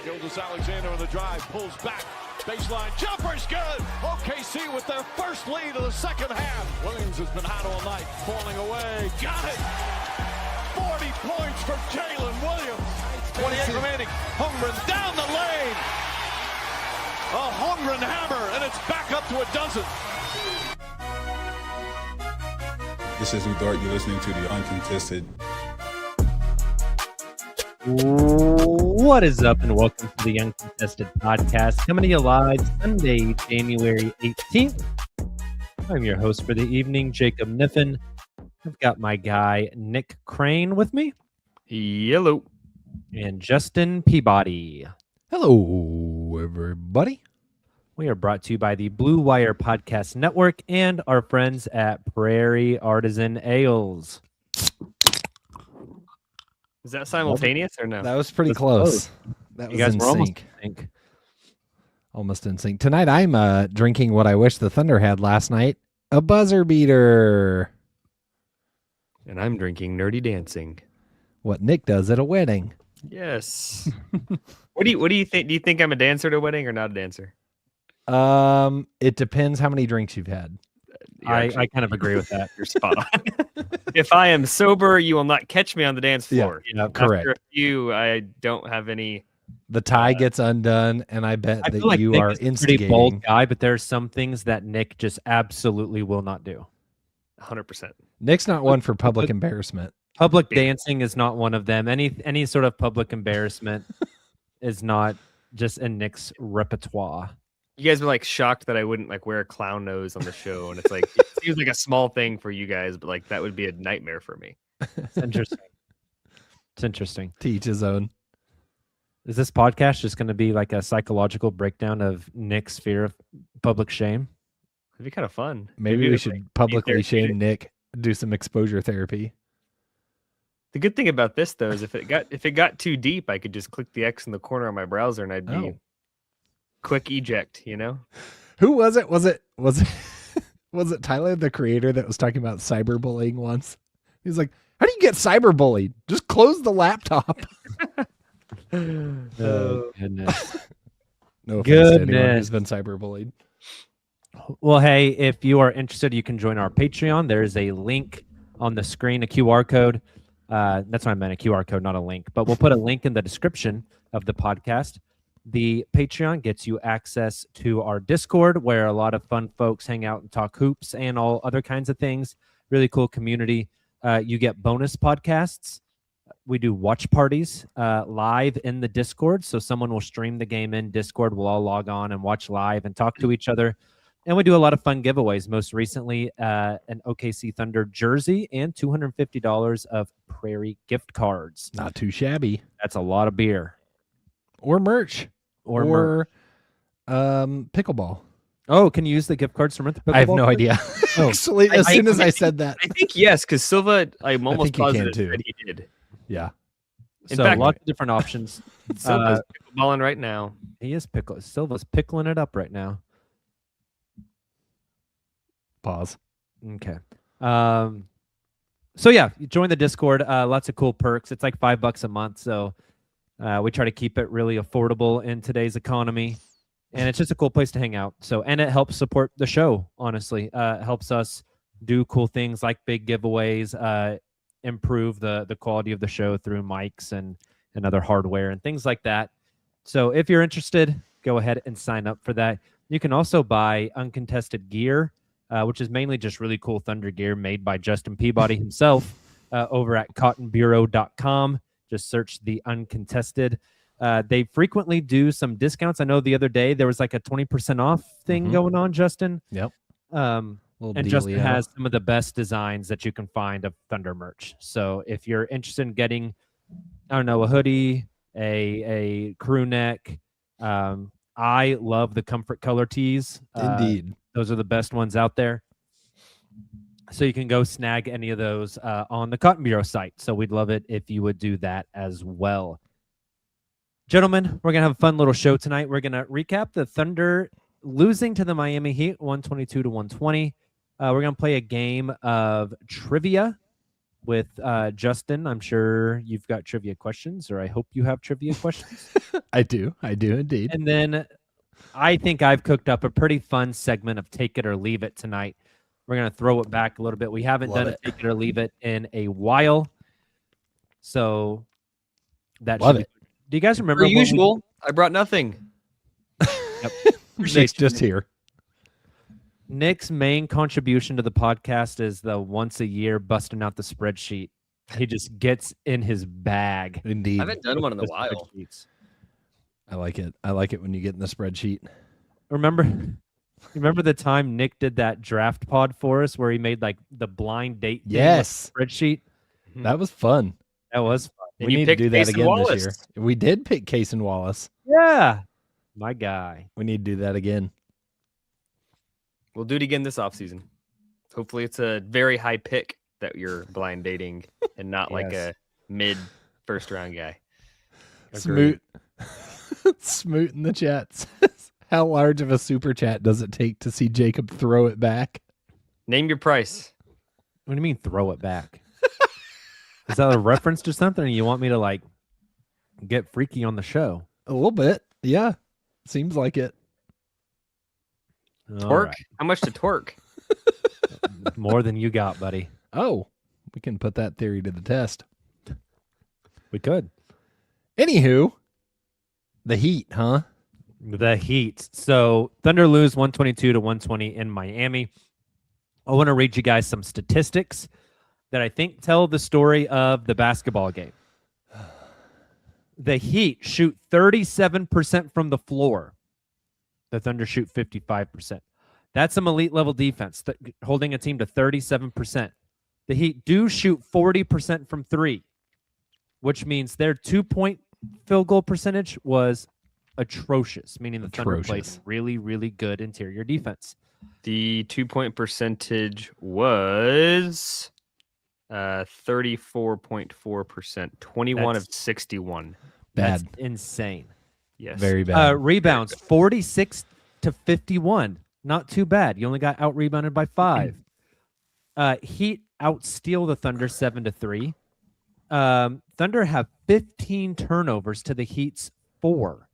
Gilgeous-Alexander on the drive, pulls back, baseline jumper's good. OKC with their first lead of the second half. Williams has been hot all night, falling away, got it. 40 points from Jalen Williams. 28 remaining. Holmgren down the lane. A Holmgren hammer, and it's back up to a dozen. This is Udart. You're listening to the Uncontested. What is up, and welcome to the Uncontested podcast, coming to you live Sunday, January 18th. I'm your host for the evening, Jacob Niffen. I've got my guy, Nick Crane, with me. Hello. And Justin Peabody. Hello, everybody. We are brought to you by the Blue Wire Podcast Network and our friends at Prairie Artisan Ales. Is that simultaneous or no? That was pretty close. That was you guys in were almost sync. in sync. Almost in sync. Tonight I'm drinking what I wish the Thunder had last night, a buzzer beater. And I'm drinking Nerdy Dancing. What Nick does at a wedding. Yes. What do you think? Do you think I'm a dancer at a wedding or not a dancer? It depends how many drinks you've had. I kind of agree with that. You're spot on. If I am sober, you will not catch me on the dance floor. Yeah, correct. After a few, I don't have any. The tie gets undone, and I bet that like you Nick are is a pretty instigating. bold guy, but there are some things that Nick just absolutely will not do. 100%. Nick's not one for public embarrassment. Public dancing is not one of them. Any sort of public embarrassment is not just in Nick's repertoire. You guys were like shocked that I wouldn't like wear a clown nose on the show, and it's like it seems like a small thing for you guys, but like that would be a nightmare for me. It's interesting. It's interesting. To each his own. Is this podcast just going to be like a psychological breakdown of Nick's fear of public shame? It'd be kind of fun. Maybe we it's, should like, publicly shame therapeutic. Nick, do some exposure therapy. The good thing about this though is if it got too deep, I could just click the X in the corner on my browser and I'd be quick eject, you know? Who was it? Was it Tyler, the creator, that was talking about cyberbullying once? He's like, how do you get cyberbullied? Just close the laptop. Oh, goodness. No offense to anyone Goodness. who's been cyberbullied. Well, hey, if you are interested, you can join our Patreon. There is a link on the screen, a QR code. That's what I meant, a QR code, not a link. But we'll put a link in the description of the podcast. The Patreon gets you access to our Discord, where a lot of fun folks hang out and talk hoops and all other kinds of things. Really cool community. You get bonus podcasts. We do watch parties live in the Discord. So someone will stream the game in Discord. We'll all log on and watch live and talk to each other. And we do a lot of fun giveaways. Most recently, an OKC Thunder jersey and $250 of Prairie gift cards. Not too shabby. That's a lot of beer. Or merch. Or pickleball. Oh, can you use the gift cards from the pickleball? I have no idea. Oh. Actually, as soon as I said that. I think yes, because Silva, I'm almost think you can, positive too. that he did. Yeah. In So fact, lots of different options. Silva's pickleballing right now. He is Silva's pickling it up right now. Pause. Okay. So yeah, you join the Discord. Lots of cool perks. It's like $5 a month. So we try to keep it really affordable in today's economy. And it's just a cool place to hang out. So, and it helps support the show, honestly. It helps us do cool things like big giveaways, improve the quality of the show through mics and other hardware and things like that. So if you're interested, go ahead and sign up for that. You can also buy Uncontested gear, which is mainly just really cool Thunder gear made by Justin Peabody himself over at cottonbureau.com. Just search the Uncontested. They frequently do some discounts. I know the other day there was like a 20% off thing going on, Justin. Yep. And Justin has some of the best designs that you can find of Thunder merch. So if you're interested in getting, I don't know, a hoodie, a crew neck, I love the comfort color tees. Indeed. Those are the best ones out there. So you can go snag any of those on the Cotton Bureau site. So we'd love it if you would do that as well. Gentlemen, we're going to have a fun little show tonight. We're going to recap the Thunder losing to the Miami Heat 122-120. We're going to play a game of trivia. with Justin. I'm sure you've got trivia questions, or I hope you have trivia questions. I do indeed. And then I think I've cooked up a pretty fun segment of Take It or Leave It tonight. We're going to throw it back a little bit. We haven't done a Take It or Leave It in a while. So that Love should it. Do you guys remember? Per usual, I brought nothing. Nick's just here. Nick's main contribution to the podcast is the once a year busting out the spreadsheet. He just gets in his bag. Indeed. I haven't done one in a with while. spreadsheets. I like it. I like it when you get in the spreadsheet. Remember the time Nick did that draft pod for us where he made like the blind date thing with Yes. the spreadsheet? That was fun. That was fun. And We you need to picked do that Case and again Wallace. this year. We did pick Case and Wallace. Yeah. My guy. We need to do that again. We'll do it again this offseason. Hopefully it's a very high pick that you're blind dating and not like Yes. a mid first round guy. Smoot. Smoot in the chat says, how large of a super chat does it take to see Jacob throw it back? Name your price. What do you mean throw it back? Is that a reference to something, or you want me to like get freaky on the show? A little bit. Yeah. Seems like it. All Torque? right. How much to torque? More than you got, buddy. Oh, we can put that theory to the test. We could. Anywho, the Heat, huh? The Heat. So Thunder lose 122 to 120 in Miami. I want to read you guys some statistics that I think tell the story of the basketball game. The Heat shoot 37% from the floor. The Thunder shoot 55%. That's some elite level defense, holding a team to 37%. The Heat do shoot 40% from three, which means their 2-point field goal percentage was atrocious, meaning the Thunder played really, really good interior defense. The 2-point percentage was 34.4%, 21 of 61. That's Bad. insane. Yes. Very bad. Rebounds, 46 to 51. Not too bad. You only got out rebounded by 5. Heat outsteal the Thunder 7-3. Thunder have 15 turnovers to the Heat's 4.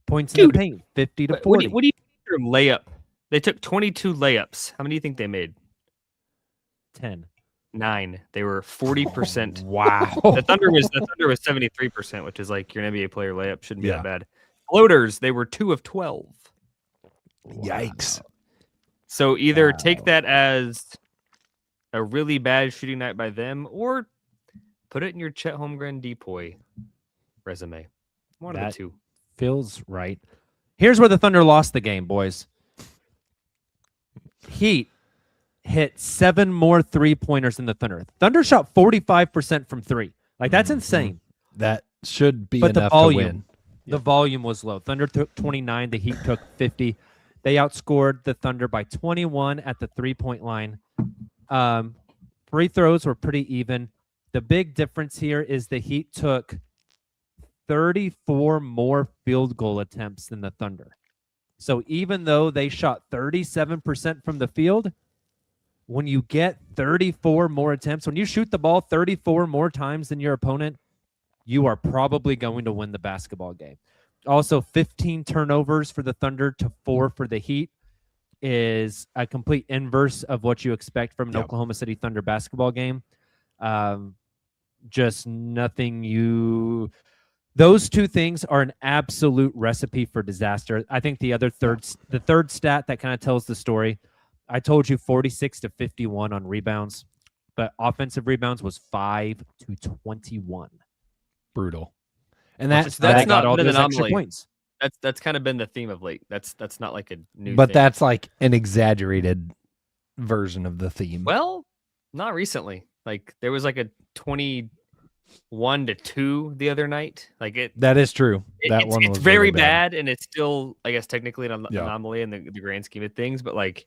Points in the paint, 50 to 40. What do you think their layup? They took 22 layups. How many do you think they made? 10. 9. They were 40%. Wow. The Thunder was 73%, which is like your NBA player layup shouldn't be Yeah. that bad. Floaters, they were 2 of 12. Yikes. So either take that as a really bad shooting night by them, or put it in your Chet Holmgren Depoy resume. One of That the two. Feels right. Here's where the Thunder lost the game, boys. Heat hit 7 more 3-pointers than the Thunder. Thunder shot 45% from 3. Like, that's insane. That should be But the enough volume, to win. the volume was low. Thunder took 29. The Heat took 50. They outscored the Thunder by 21 at the 3-point line. Free throws were pretty even. The big difference here is the Heat took 34 more field goal attempts than the Thunder. So even though they shot 37% from the field, when you get 34 more attempts, when you shoot the ball 34 more times than your opponent, you are probably going to win the basketball game. Also, 15 turnovers for the Thunder to 4 for the Heat is a complete inverse of what you expect from an Oklahoma City Thunder basketball game. Just nothing you... Those two things are an absolute recipe for disaster. I think the third stat that kind of tells the story, I told you 46 to 51 on rebounds, but offensive rebounds was 5 to 21. Brutal. And That's not not all been those an extra anomaly. points. That's kind of been the theme of late. That's not like a new But thing. that's like an exaggerated version of the theme. Well, not recently. Like there was like a 21 to 2 the other night. Like That is true. That it's, one it's was very really bad, and it's still, I guess, technically an anomaly in the grand scheme of things. But like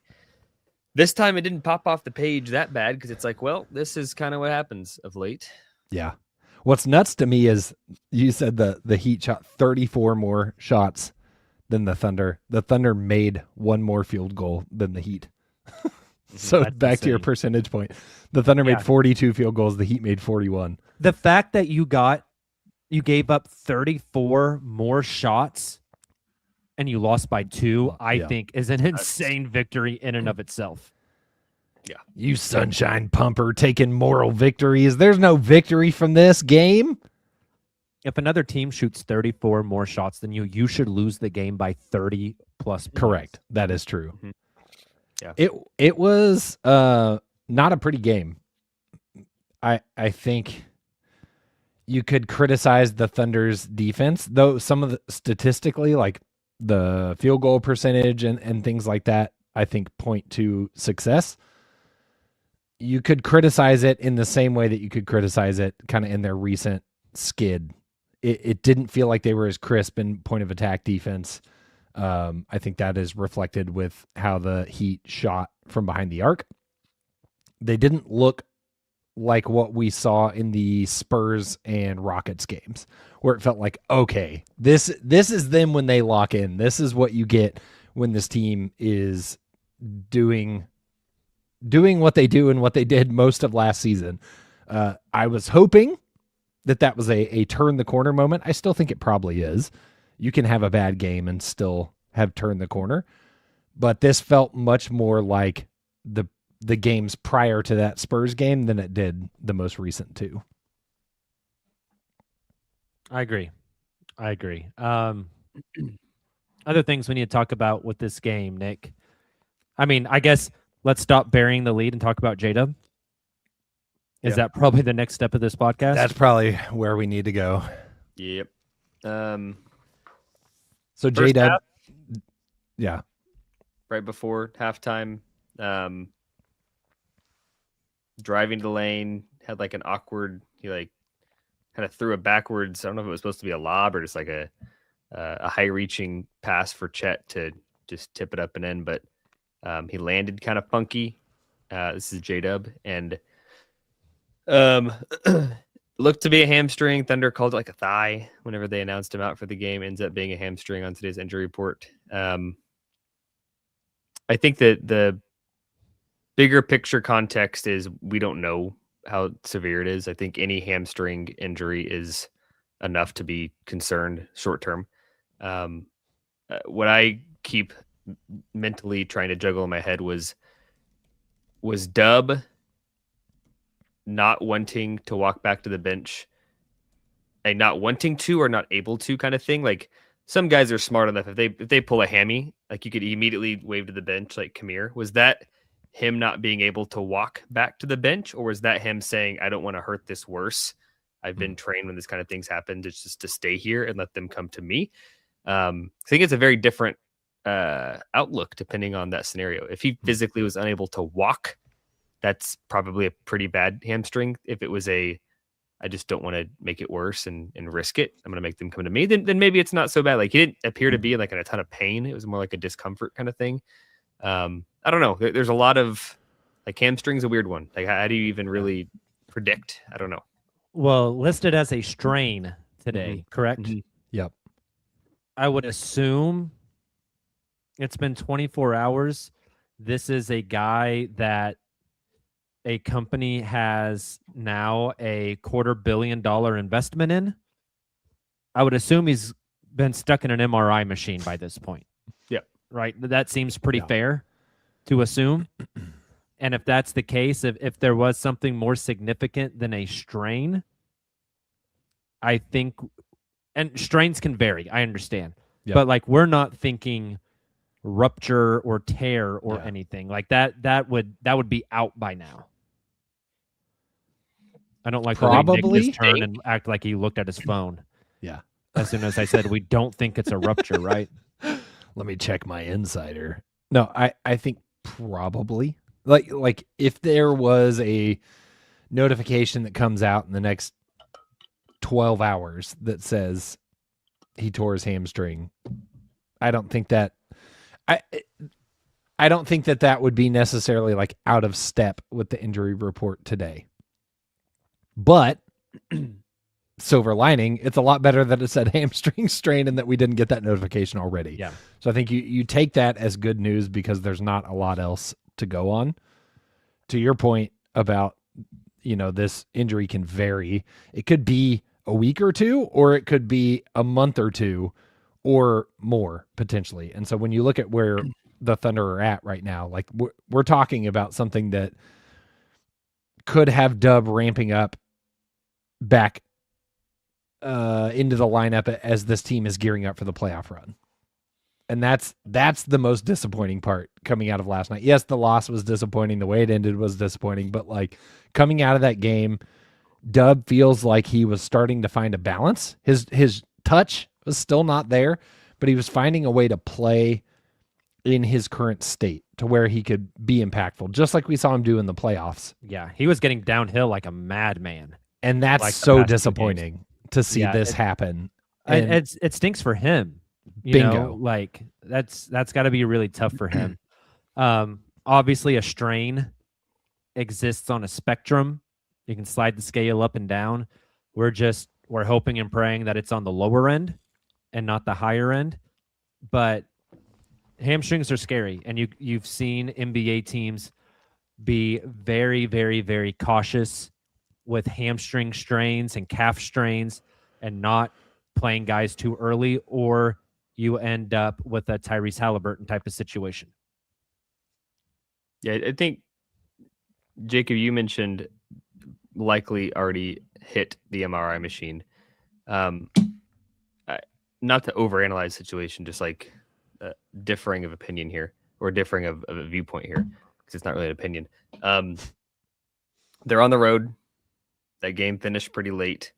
this time, it didn't pop off the page that bad because it's like, well, this is kind of what happens of late. Yeah. What's nuts to me is you said the Heat shot 34 more shots than the Thunder. The Thunder made 1 more field goal than the Heat. So That's back to your insane. percentage point. The Thunder Yeah. made 42 field goals. The Heat made 41. The fact that you gave up 34 more shots and you lost by 2, I Yeah. think is an insane victory in and of itself. You sunshine pumper taking moral victories. There's no victory from this game. If another team shoots 34 more shots than you, you should lose the game by 30 plus points. Correct. That is true. Mhm. Yeah. It was not a pretty game. I think you could criticize the Thunder's defense, though some of the statistically, like the field goal percentage and things like that, I think point to success. You could criticize it in the same way that you could criticize it kind of in their recent skid. It didn't feel like they were as crisp in point of attack defense. I think that is reflected with how the Heat shot from behind the arc. They didn't look like what we saw in the Spurs and Rockets games, where it felt like, okay, this is them when they lock in. This is what you get when this team is doing what they do and what they did most of last season. I was hoping that was a turn the corner moment. I still think it probably is. You can have a bad game and still have turned the corner, but this felt much more like the games prior to that Spurs game than it did the most recent two. I agree. Other things we need to talk about with this game, Nick. I mean, I guess let's stop burying the lead and talk about J-Dub. Is that probably the next step of this podcast? That's probably where we need to go. Yep. So First J-Dub, half, yeah. right before halftime, driving to the lane, had like an awkward, he like kind of threw a backwards. I don't know if it was supposed to be a lob or just like a high reaching pass for Chet to just tip it up and in, but he landed kind of funky. This is J-Dub, and looked to be a hamstring. Thunder called it like a thigh whenever they announced him out for the game. Ends up being a hamstring on today's injury report. I think that the bigger picture context is we don't know how severe it is. I think any hamstring injury is enough to be concerned short term. What I keep mentally trying to juggle in my head was Dub not wanting to walk back to the bench, a not wanting to or not able to kind of thing. Like some guys are smart enough, if they pull a hammy, like you could immediately wave to the bench, like, come here. Was that him not being able to walk back to the bench, or was that him saying, I don't want to hurt this worse? I've been trained when this kind of things happen just to stay here and let them come to me. I think it's a very different outlook depending on that scenario. If he physically was unable to walk, that's probably a pretty bad hamstring. If it was I just don't want to make it worse and risk it, I'm going to make them come to me, then maybe it's not so bad. Like, he didn't appear to be like in a ton of pain. It was more like a discomfort kind of thing. I don't know. There's a lot of, like, hamstring's a weird one. Like, how do you even really predict? I don't know. Well, listed as a strain today, correct? Mm-hmm. Yep. I would assume it's been 24 hours. This is a guy that a company has now a $250 million investment in. I would assume he's been stuck in an MRI machine by this point. Yep. Right? That seems pretty fair to assume. And if that's the case, if there was something more significant than a strain, I think, and strains can vary, I understand. Yep. But like, we're not thinking rupture or tear or anything like that. That would be out by now. I don't like Probably. the way Nick just turn and act like he looked at his phone. Yeah. As soon as I said we don't think it's a rupture, right? Let me check my insider. No, I think probably. Like if there was a notification that comes out in the next 12 hours that says he tore his hamstring, I don't think that would be necessarily like out of step with the injury report today. But silver lining, it's a lot better that it said hamstring strain and that we didn't get that notification already. Yeah. So I think you take that as good news because there's not a lot else to go on. to your point about, this injury can vary. It could be a week or two, or it could be a month or two, or more potentially. And so when you look at where the Thunder are at right now, like we're talking about something that could have Dub ramping up back into the lineup as this team is gearing up for the playoff run. And that's the most disappointing part coming out of last night. Yes, the loss was disappointing. The way it ended was disappointing. But like coming out of that game, Dub feels like he was starting to find a balance. His touch was still not there, but he was finding a way to play in his current state to where he could be impactful, just like we saw him do in the playoffs. Yeah, he was getting downhill like a madman. And that's like so disappointing to see this it, happen. And it stinks for him. Bingo. Like that's got to be really tough for him. Obviously, a strain exists on a spectrum. You can slide the scale up and down. We're hoping and praying that it's on the lower end and not the higher end. But hamstrings are scary, and you've seen NBA teams be very, very, very cautious with hamstring strains and calf strains and not playing guys too early, or you end up with a Tyrese Halliburton type of situation. Yeah, I think, Jacob, you mentioned likely already hit the MRI machine. Not to overanalyze the situation, just like differing of opinion here, or differing of a viewpoint here, because it's not really an opinion. They're on the road. That game finished pretty late.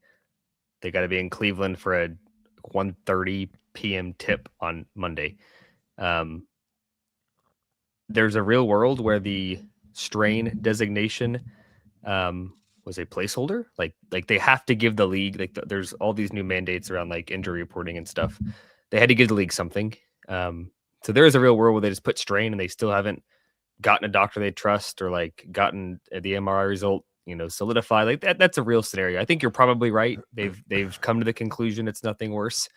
They got to be in Cleveland for a 1:30 p.m. tip on Monday. There's a real world where the strain designation was a placeholder. Like they have to give the league, like there's all these new mandates around like injury reporting and stuff. They had to give the league something. So there is a real world where they just put strain and they still haven't gotten a doctor they trust, or like gotten the MRI result, solidified. Like that's a real scenario. I think you're probably right. They've come to the conclusion it's nothing worse.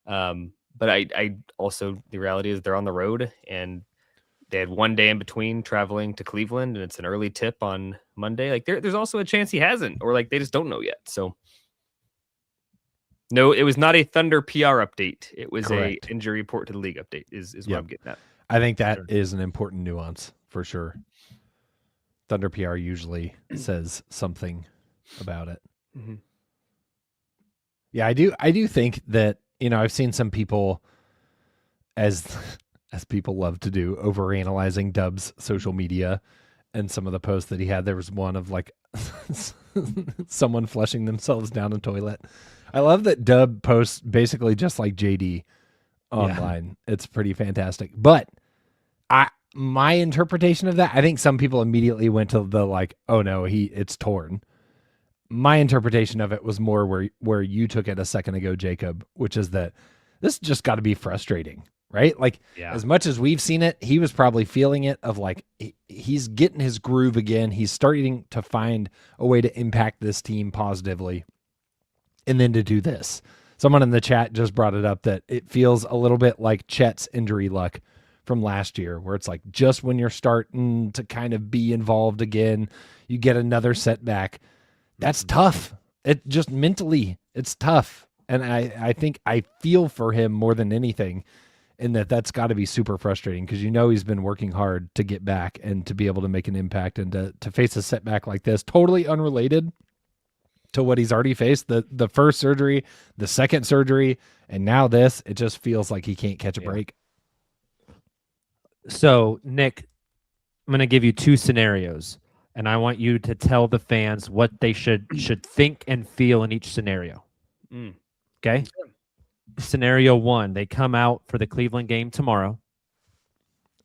But I also, the reality is they're on the road, and they had one day in between traveling to Cleveland, and it's an early tip on Monday. Like there's also a chance he hasn't, or like they just don't know yet. So no, it was not a Thunder PR update. It was Correct. a injury report to the league update is what I'm getting at. I think that is an important nuance for sure. Thunder PR usually says something about it. Mm-hmm. Yeah, I do think that, I've seen some people, as people love to do, overanalyzing Dub's social media and some of the posts that he had. There was one of like someone flushing themselves down a toilet. I love that Dub posts basically just like JD online. Yeah. It's pretty fantastic. But my interpretation of that, I think some people immediately went to the like, oh no, it's torn. My interpretation of it was more where you took it a second ago, Jacob, which is that this just got to be frustrating, right? Like as much as we've seen it, he was probably feeling it of like, he's getting his groove again. He's starting to find a way to impact this team positively. And then to do this, someone in the chat just brought it up that it feels a little bit like Chet's injury luck from last year, where it's like just when you're starting to kind of be involved again, you get another setback. That's tough. It just mentally, it's tough. And I think I feel for him more than anything in that's got to be super frustrating, because he's been working hard to get back and to be able to make an impact, and to face a setback like this, totally unrelated to what he's already faced, the first surgery, the second surgery, and now this, it just feels like he can't catch a break. So, Nick, I'm going to give you two scenarios, and I want you to tell the fans what they should think and feel in each scenario. Okay? Scenario one, they come out for the Cleveland game tomorrow.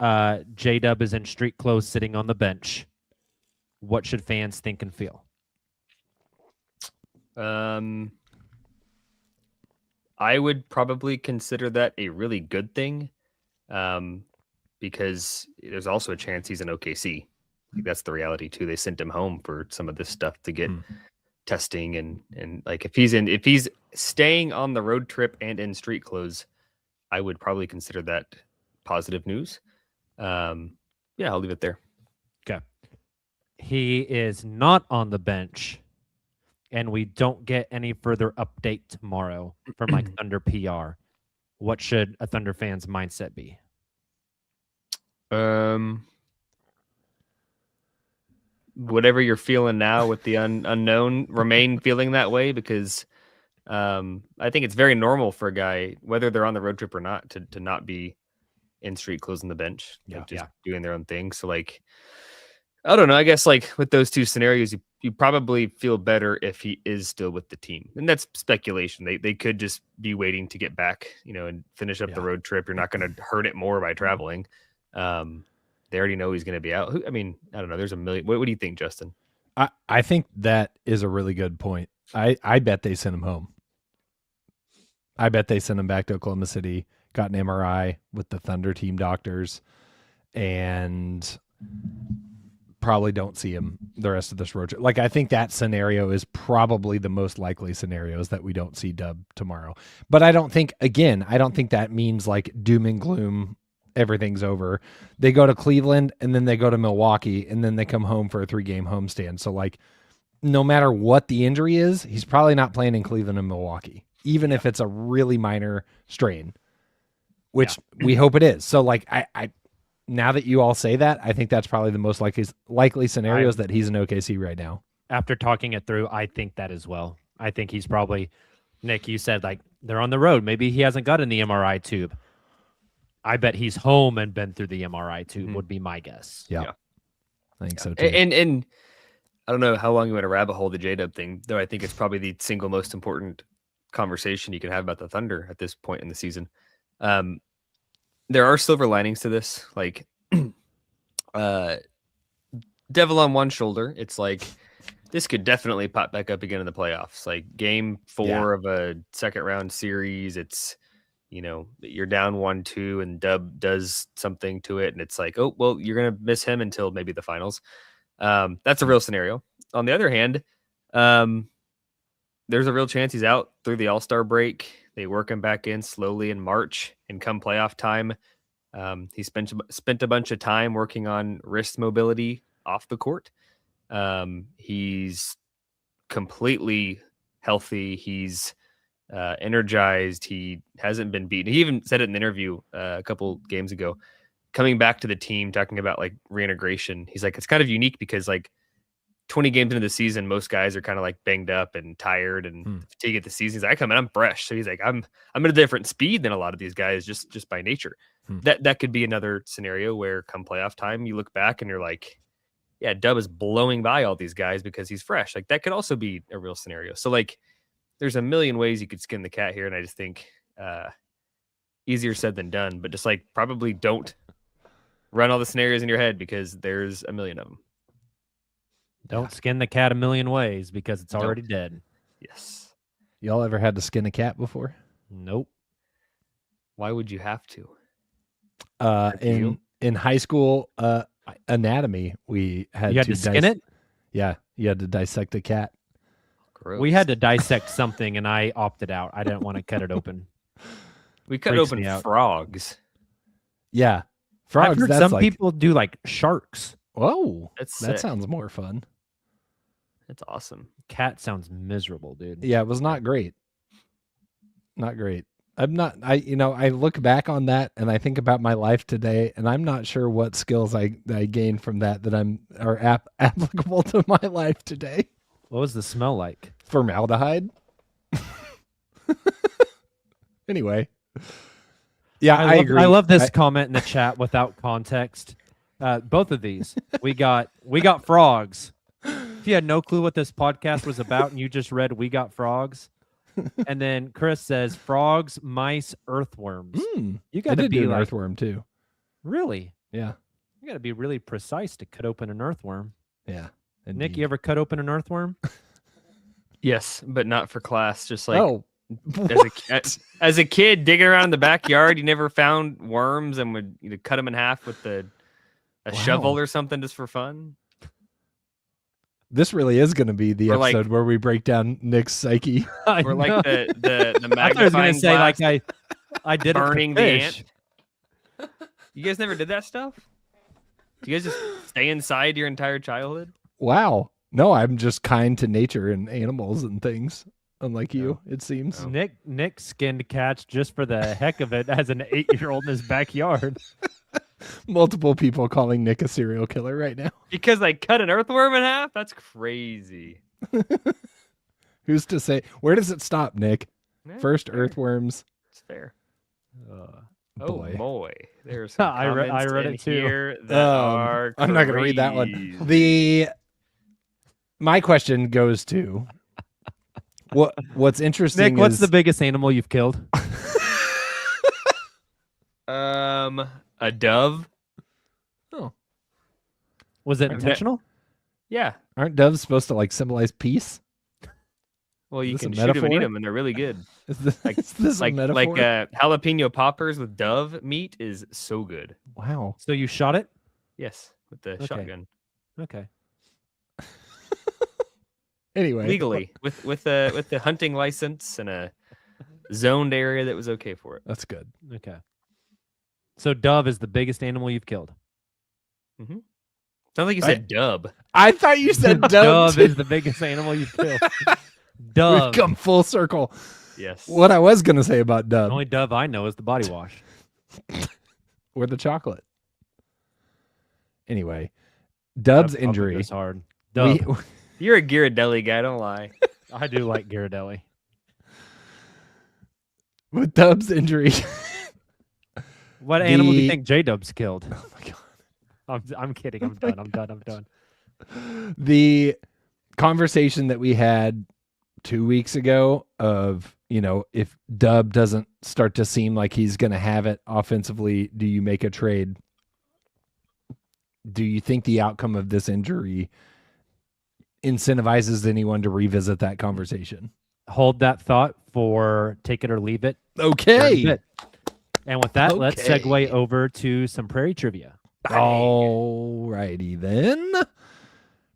J-Dub is in street clothes sitting on the bench. What should fans think and feel? I would probably consider that a really good thing, because there's also a chance he's in OKC. Like, that's the reality too. They sent him home for some of this stuff to get testing, and like if he's staying on the road trip and in street clothes, I would probably consider that positive news. I'll leave it there. Okay. he is not on the bench, and we don't get any further update tomorrow from like Thunder PR, what should a Thunder fan's mindset be? Whatever you're feeling now with the unknown, remain feeling that way, because I think it's very normal for a guy, whether they're on the road trip or not, to not be in street clothes on the bench, just doing their own thing. So like, I don't know. I guess like with those two scenarios, you probably feel better if he is still with the team, and that's speculation. They could just be waiting to get back, and finish up the road trip. You're not going to hurt it more by traveling. They already know he's going to be out. I mean, I don't know. There's a million. What do you think, Justin? I think that is a really good point. I bet they sent him home. I bet they sent him back to Oklahoma City, got an MRI with the Thunder team doctors, and probably don't see him the rest of this road trip. Like, I think that scenario is probably the most likely scenario, is that we don't see Dub tomorrow. But I don't think that means like doom and gloom, everything's over. They go to Cleveland, and then they go to Milwaukee, and then they come home for a 3-game homestand. So like, no matter what the injury is, he's probably not playing in Cleveland and Milwaukee, even if it's a really minor strain, which we hope it is. So like, I now that you all say that, I think that's probably the most likely scenarios that he's in OKC right now. After talking it through, I think that as well. I think he's probably, Nick, you said like they're on the road. Maybe he hasn't gotten the MRI tube. I bet he's home and been through the MRI tube would be my guess. Yeah. I think so too. And I don't know how long you want to rabbit hole the J-Dub thing, though I think it's probably the single most important conversation you can have about the Thunder at this point in the season. There are silver linings to this. Like, devil on one shoulder, it's like this could definitely pop back up again in the playoffs. Like game 4 of a second round series, it's, you're down 1-2 and Dub does something to it, and it's like, oh, well, you're going to miss him until maybe the finals. That's a real scenario. On the other hand, there's a real chance he's out through the All-Star break. They work him back in slowly in March, and come playoff time, he spent a bunch of time working on wrist mobility off the court. He's completely healthy. He's energized. He hasn't been beaten. He even said it in an interview a couple games ago, coming back to the team, talking about like reintegration. He's like, it's kind of unique because like 20 games into the season, most guys are kind of like banged up and tired and fatigued at the season. He's like, I come in, I'm fresh. So he's like, I'm at a different speed than a lot of these guys just by nature. That could be another scenario where come playoff time, you look back and you're like, yeah, Dub is blowing by all these guys because he's fresh. Like that could also be a real scenario. So like, there's a million ways you could skin the cat here. And I just think easier said than done, but just like probably don't run all the scenarios in your head because there's a million of them. Don't skin the cat a million ways because it's already dead. Yes. Y'all ever had to skin a cat before? Nope. Why would you have to? In high school anatomy, we had to skin it? Yeah, you had to dissect a cat. Gross. We had to dissect something, and I opted out. I didn't want to cut it open. We cut Freaks open me out. frogs. Yeah, frogs. I've heard that's some like, people do like sharks. Whoa, That's that sick. sounds more fun. That's awesome. Cat sounds miserable, dude. Yeah, it was not great. Not great. I look back on that and I think about my life today, and I'm not sure what skills I gained from that are applicable to my life today. What was the smell like? Formaldehyde. Anyway. Yeah, I agree. I love this comment in the chat without context. Both of these. We got frogs. If you had no clue what this podcast was about and you just read We Got Frogs. And then Chris says frogs, mice, earthworms. You got to be an like, earthworm too. Really? Yeah. You got to be really precise to cut open an earthworm. Yeah. Nick, you ever cut open an earthworm? Yes, but not for class. Just like as a kid digging around in the backyard, you never found worms and would cut them in half with a shovel or something just for fun. This really is going to be the Or episode where we break down Nick's psyche. Or like the I thought I was magnifying going to say glass like I did burning it the to fish. ant. You guys never did that stuff? Do you guys just stay inside your entire childhood? Wow. No, I'm just kind to nature and animals and things. Unlike you, it seems. Nick skinned cats just for the heck of it as an 8-year-old in his backyard. Multiple people calling Nick a serial killer right now. Because I cut an earthworm in half? That's crazy. Who's to say? Where does it stop, Nick? Yeah, First fair. earthworms. It's fair. Boy. Oh boy, there's some I read comments in it too. here that are I'm not going to read that one. crazy. My question goes to what's interesting. Nick, what's is, the biggest animal you've killed? A dove. Oh, Was it I've ne- intentional? Yeah. aren't doves supposed to like symbolize peace? Well, you Is this can a shoot them and eat metaphor? them, and they're really good. Is this, Like, is this a metaphor? jalapeno poppers with dove meat is so good. Wow. So you shot it? Yes, with the Okay. shotgun, Okay. Anyway, legally with the hunting license and a zoned area that was okay for it. that's good. Okay. So dove is the biggest animal you've killed. Sounds like you said dub. I thought you said dove. Dove too. is the biggest animal you've killed. We've Dove. come full circle. Yes. What I was going to say about The dove only dove I know is the body wash. or the chocolate. Anyway, Dub's I'll do injury. this hard. Dove. We, You're a Ghirardelli guy. Don't lie. I do like Ghirardelli. with Dub's injury. What animal do you The- think J Dub's killed? Oh my God. I'm kidding. I'm done. I'm done. The conversation that we had 2 weeks ago of, if Dub doesn't start to seem like he's going to have it offensively, do you make a trade? Do you think the outcome of this injury incentivizes anyone to revisit that conversation? Hold that thought for take it or leave it. Okay. Good. And with that, let's Okay. segue over to some Prairie Trivia. All righty then.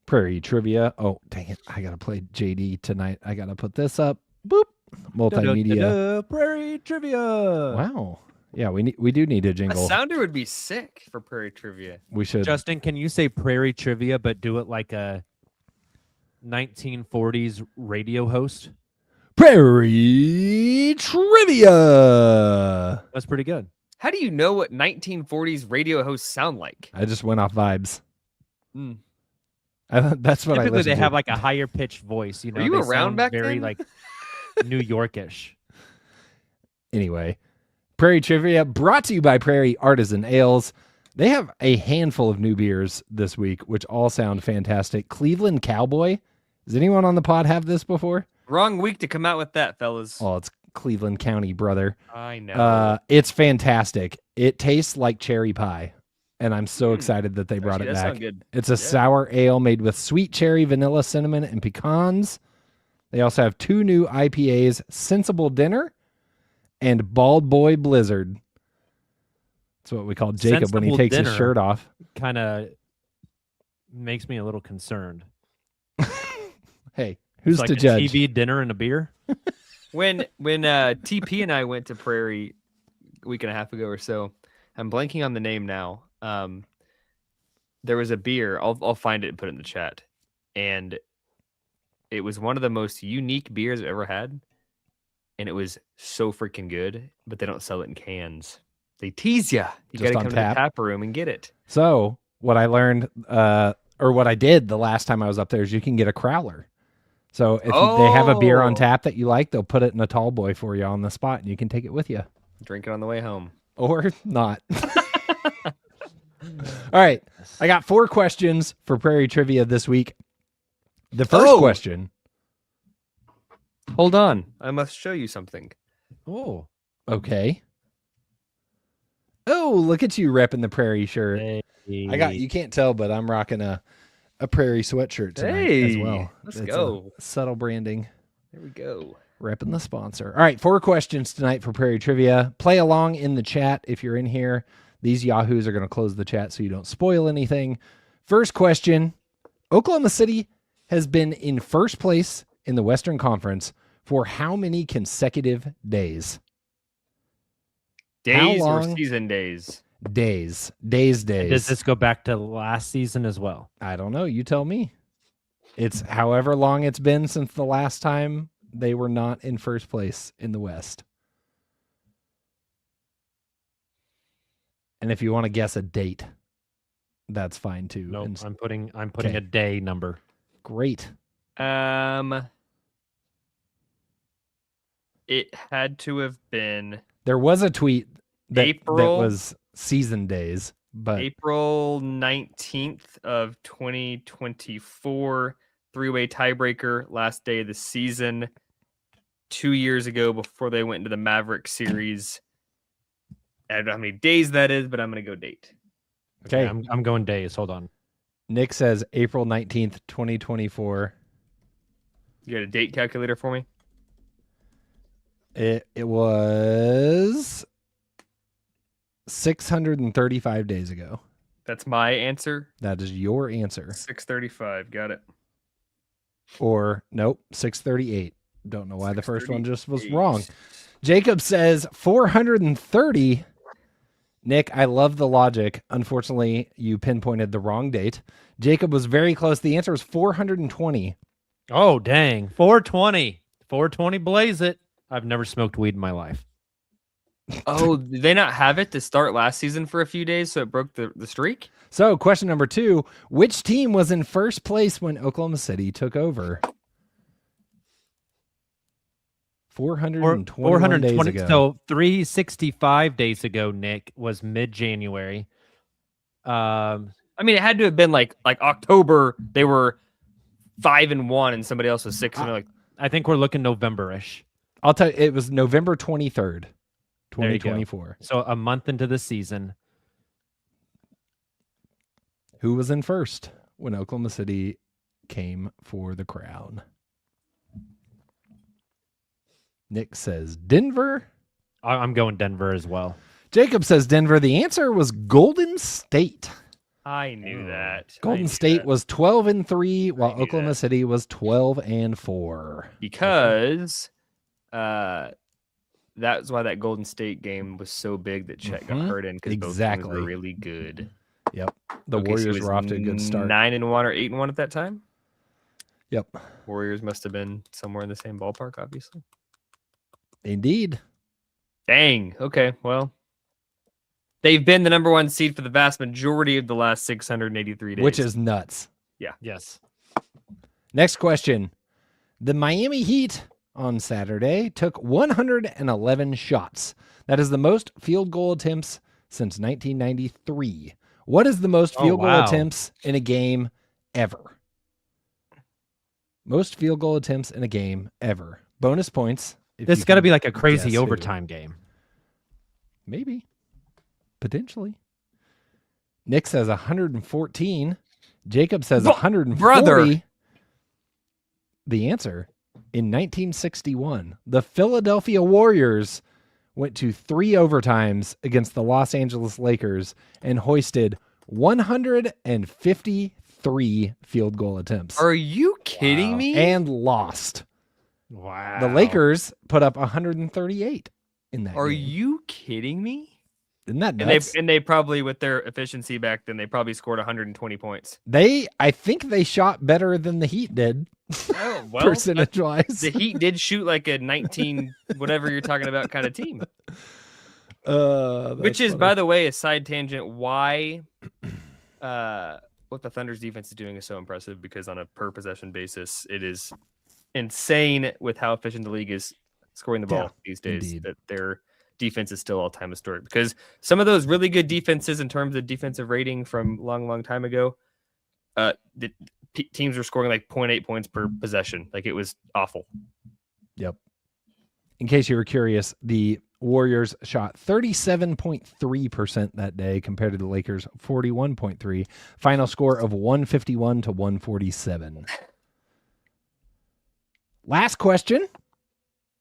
Prairie Trivia. Oh, dang it. I got to play JD tonight. I got to put this up. Boop. Multimedia. Da-da-da-da, Prairie Trivia. Wow. Yeah, we do need a A jingle. sounder would be sick for Prairie Trivia. We should. Justin, can you say Prairie Trivia, but do it like a 1940s radio host? Prairie Trivia. That's pretty good. How do you know what 1940s radio hosts sound like? I just went off vibes. Mm. That's what I Typically, listen they to. have like a higher pitched voice. you They around sound back very then? like New Yorkish. Anyway, Prairie Trivia brought to you by Prairie Artisan Ales. They have a handful of new beers this week, which all sound fantastic. Cleveland Cowboy. Does anyone on the pod have this before? Wrong week to come out with that, fellas. Oh, it's Cleveland County, brother. I know. It's fantastic. It tastes like cherry pie, and I'm so excited that they brought Actually, it that back. sound good. It's a sour ale made with sweet cherry, vanilla, cinnamon, and pecans. They also have 2 new IPAs, Sensible Dinner and Bald Boy Blizzard. That's what we call Jacob when he Sensible takes his Dinner. shirt off. Kind of makes me a little concerned. Hey, who's It's like to a judge? TV dinner and a beer. When TP and I went to Prairie a week and a half ago or so, I'm blanking on the name now. There was a beer. I'll find it and put it in the chat. And it was one of the most unique beers I've ever had. And it was so freaking good, but they don't sell it in cans. They tease you. You got Just to on come to tap? the tap room and get it. So what I learned, or what I did the last time I was up there, is you can get a crowler. So if they have a beer on Oh. tap that you like, they'll put it in a tall boy for you on the spot, and you can take it with you. Drink it on the way home. Or not. All right. I got 4 questions for Prairie Trivia this week. The first question. Hold on. I must show you something. Oh, Okay. Oh, look at you repping the Prairie shirt. I got, you can't tell, but I'm rocking a Prairie sweatshirt tonight as Hey, well. let's It's a go. subtle branding. There we go. Repping the sponsor. All right, 4 questions tonight for Prairie Trivia. Play along in the chat if you're in here. These yahoos are going to close the chat so you don't spoil anything. First question. Oklahoma City has been in first place in the Western Conference for how many consecutive days? Days or long? season days? Days. does this go back to last season as well? I don't know. You tell me. It's however long it's been since the last time they were not in first place in the West. And if you want to guess a date, that's fine too. No, And I'm putting Okay. a day number. great. It had to have been There was a tweet that April? was season days, but April 19th of 2024, three-way tiebreaker, last day of the season, 2 years ago before they went into the Maverick series. I don't know how many days that is, but I'm going to go date. okay. I'm going days. Hold on. Nick says April 19th, 2024. You got a date calculator for me? It was 635 days ago. That's my answer. That is your answer. 635. Got it. Or nope, 638. Don't know why the first one just was 638. wrong. Jacob says 430. Nick, I love the logic. Unfortunately, you pinpointed the wrong date. Jacob was very close. The answer is 420. Oh, dang. 420. 420 blaze it. I've never smoked weed in my life. Oh, did they not have it to start last season for a few days, so it broke the streak? So, question number 2, which team was in first place when Oklahoma City took over? 421 days ago. So 365 days ago, Nick, was mid-January. I mean, it had to have been like October. They were 5-1, and somebody else was 6. And like, I think we're looking November-ish. I'll tell you, it was November 23rd, There you go. 2024. So a month into the season. Who was in first when Oklahoma City came for the crown? Nick says Denver. I'm going Denver as well. Jacob says Denver. The answer was Golden State. I knew that. Golden State was 12-3, while knew Oklahoma that. City was 12-4. Because that's why that Golden State game was so big that Chet got Mhm. hurt in, because both teams Exactly. were really good. Yep. The OKC Warriors was were off to a good start. 9-1 or 8-1 at that time. Yep. Warriors must have been somewhere in the same ballpark, obviously. Indeed. Dang. Okay. Well, they've been the number 1 seed for the vast majority of the last 683 days. Which is nuts. Yes. Next question. The Miami Heat on Saturday took 111 shots. That is the most field goal attempts since 1993. What is the most field goal wow. attempts in a game ever? Most field goal attempts in a game ever. Bonus points. if This you got to can be like a crazy guess who. overtime game. Maybe. Potentially. Nick says 114. Jacob says 140. brother. The answer, in 1961, the Philadelphia Warriors went to 3 overtimes against the Los Angeles Lakers and hoisted 153 field goal attempts Are you kidding me? and lost. Wow. The Lakers put up 138 in that Are game. you kidding me? Isn't that And nuts? they probably, with their efficiency back then, they probably scored 120 points. I think they shot better than the Heat did, Oh, well, percentage wise. the Heat did shoot like a 19 whatever you're talking about kind of team. Which is, by the way, a side tangent. Why what the Thunder's defense is doing is so impressive, because on a per possession basis, it is insane with how efficient the league is scoring the ball these days. indeed. That their defense is still all-time historic, because some of those really good defenses in terms of defensive rating from long time ago, teams were scoring like 0.8 points per possession. Like, it was awful. Yep. In case you were curious, the Warriors shot 37.3% that day compared to the Lakers 41.3. Final score of 151-147. Last question.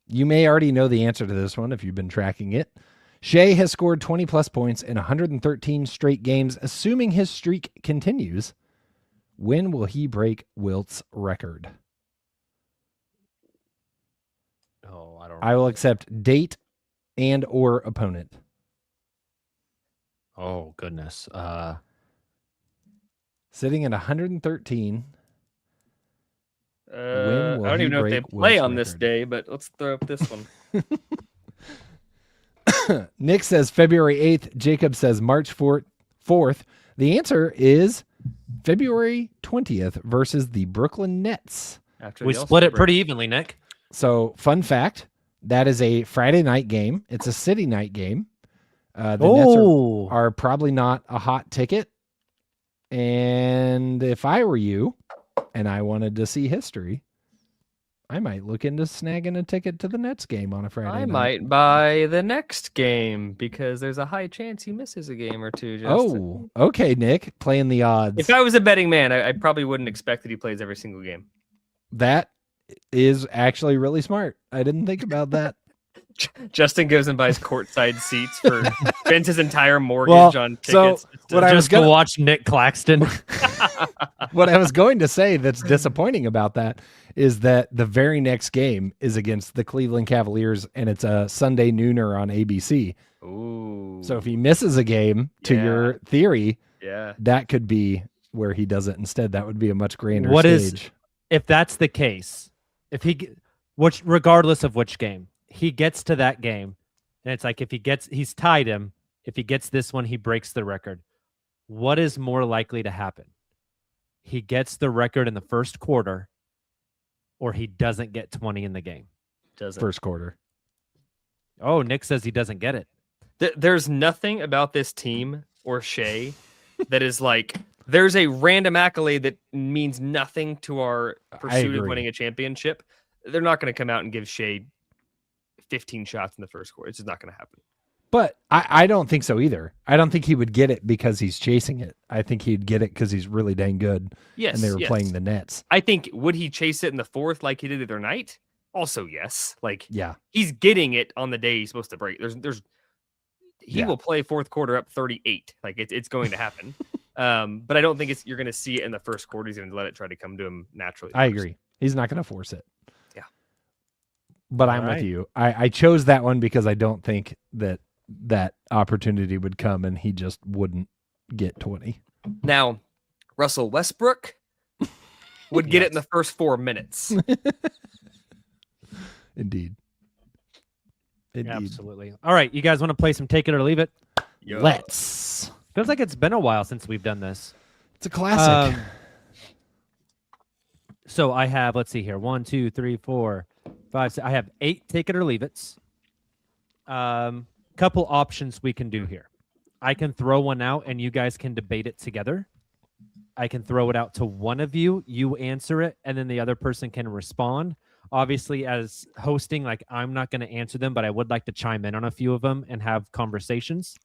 You may already know the answer to this one if you've been tracking it. Shea has scored 20 plus points in 113 straight games. Assuming his streak continues, when will he break Wilt's record? Oh, I don't. I will accept date and or opponent. Oh goodness. Sitting at 113. When will I don't he even know if they break play Will's on this record? day, but let's throw up this one. Nick says February 8th. Jacob says March 4th. The answer is February 20th versus the Brooklyn Nets. After We the split All-Star it pretty break. evenly, Nick. So, fun fact, that is a Friday night game. It's a city night game. The Nets are probably not a hot ticket. And if I were you and I wanted to see history, I might look into snagging a ticket to the Nets game on a Friday I night. might buy the next game because there's a high chance he misses a game or two. Justin. Oh, okay, Nick, playing the odds. If I was a betting man, I probably wouldn't expect that he plays every single game. That is actually really smart. I didn't think about that. Justin goes and buys courtside seats for spends his entire mortgage on tickets. What I was Just to gonna watch Nick Claxton. what I was going to say that's disappointing about that is that the very next game is against the Cleveland Cavaliers, and it's a Sunday nooner on ABC. Ooh. So if he misses a game, to Yeah. your theory, Yeah. that could be where he does it instead. That would be a much grander What stage. is- If that's the case, if he, which regardless of which game, he gets to that game, and it's like he's tied him. If he gets this one, he breaks the record. What is more likely to happen? He gets the record in the first quarter, or he doesn't get 20 in the game. Doesn't. First quarter. Oh, Nick says he doesn't get it. There's nothing about this team or Shea that is like there's a random accolade that means nothing to our pursuit of agree. winning a championship. They're not going to come out and give Shea 15 shots in the first quarter. It's just not going to happen. But I don't think so either. I don't think he would get it because he's chasing it. I think he'd get it because he's really dang good. Yes, And they were yes. playing the Nets. I think would he chase it in the fourth like he did the other night? Also, yes. Like Yeah. he's getting it on the day he's supposed to break. He Yeah. will play fourth quarter up 38. Like it's going to happen. But I don't think you're going to see it in the first quarter. He's going to let it try to come to him naturally. I first. agree. He's not going to force it. Yeah. But I'm All with right. you. I chose that one because I don't think that opportunity would come and he just wouldn't get 20. Now, Russell Westbrook would get it in the first 4 minutes. Indeed. Absolutely. All right, you guys want to play some Take It or Leave It? Yeah. Let's. Feels like it's been a while since we've done this. It's a classic. So I have, let's see here, 1, 2, 3, 4, 5, 6. I have 8 Take It or Leave It's. Couple options we can do here. I can throw one out and you guys can debate it together. I can throw it out to one of you, you answer it, and then the other person can respond. Obviously, as hosting, like I'm not going to answer them, but I would like to chime in on a few of them and have conversations.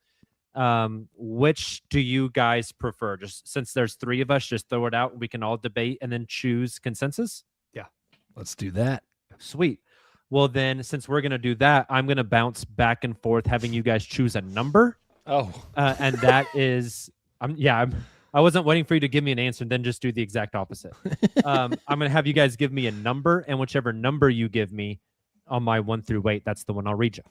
Which do you guys prefer? Just since there's 3 of us, just throw it out. We can all debate and then choose consensus. Let's do that. Sweet. Well, then, since we're going to do that, I'm going to bounce back and forth, having you guys choose a number. Oh. And that is, I wasn't waiting for you to give me an answer and then just do the exact opposite. I'm going to have you guys give me a number, and whichever number you give me on my 1 through 8, that's the one I'll read you.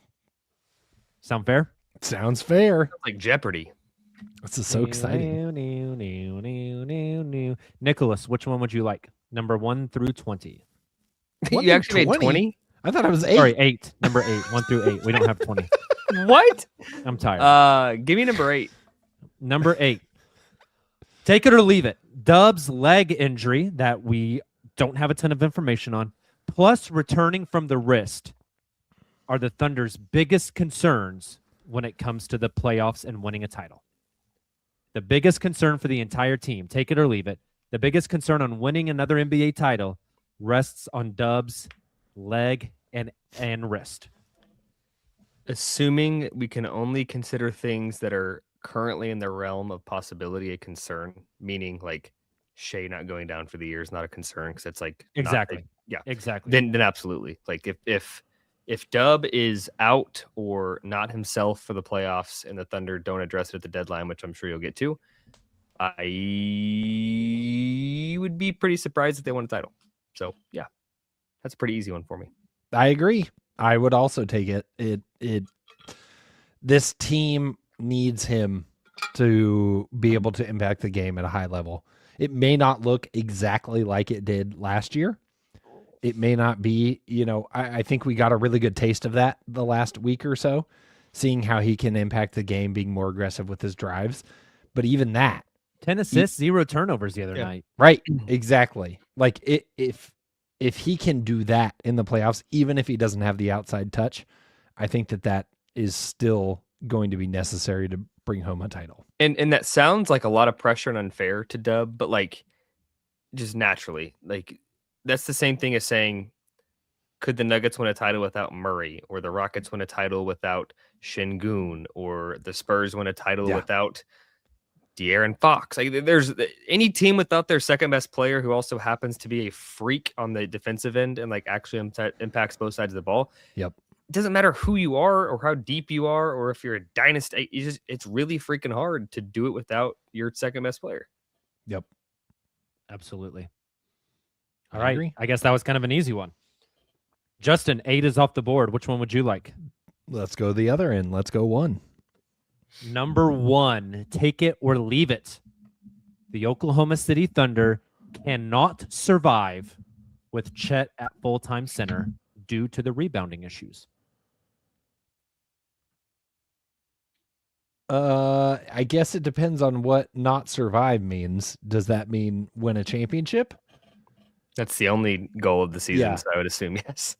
Sound fair? Sounds fair. Like Jeopardy. This is so exciting. Nicholas, which one would you like? Number 1 through 20. You actually made 20? I thought it was 8. Sorry, 8. Number 8. 1 through 8. We don't have 20. What? I'm tired. Give me number 8. Number 8. Take it or leave it. Dub's leg injury that we don't have a ton of information on, plus returning from the wrist, are the Thunder's biggest concerns when it comes to the playoffs and winning a title. The biggest concern for the entire team, take it or leave it, the biggest concern on winning another NBA title rests on Dub's leg and wrist. Assuming we can only consider things that are currently in the realm of possibility a concern, meaning like Shea not going down for the year is not a concern because it's like not Exactly. big. Yeah. Exactly. Then absolutely. Like if Dub is out or not himself for the playoffs and the Thunder don't address it at the deadline, which I'm sure you'll get to, I would be pretty surprised if they won a title. So yeah, that's a pretty easy one for me. I agree. I would also take it. This team needs him to be able to impact the game at a high level. It may not look exactly like it did last year, It may not be, I think we got a really good taste of that the last week or so, seeing how he can impact the game, being more aggressive with his drives. But even that, 10 assists, 0 turnovers the other night. right? Exactly. Like if he can do that in the playoffs, even if he doesn't have the outside touch, I think that is still going to be necessary to bring home a title. And that sounds like a lot of pressure and unfair to Dub, but like just naturally, like that's the same thing as saying, could the Nuggets win a title without Murray, or the Rockets win a title without Şengün, or the Spurs win a title without De'Aaron Fox? Like there's any team without their second best player who also happens to be a freak on the defensive end and like actually impacts both sides of the ball. Yep. It doesn't matter who you are or how deep you are, or if you're a dynasty, it's really freaking hard to do it without your second best player. Yep. Absolutely. I All right. agree. I guess that was kind of an easy one. Justin, 8 is off the board. Which one would you like? Let's go the other end. Let's go 1. Number 1, take it or leave it. The Oklahoma City Thunder cannot survive with Chet at full-time center due to the rebounding issues. I guess it depends on what not survive means. Does that mean win a championship? That's the only goal of the season, Yeah. so I would assume yes.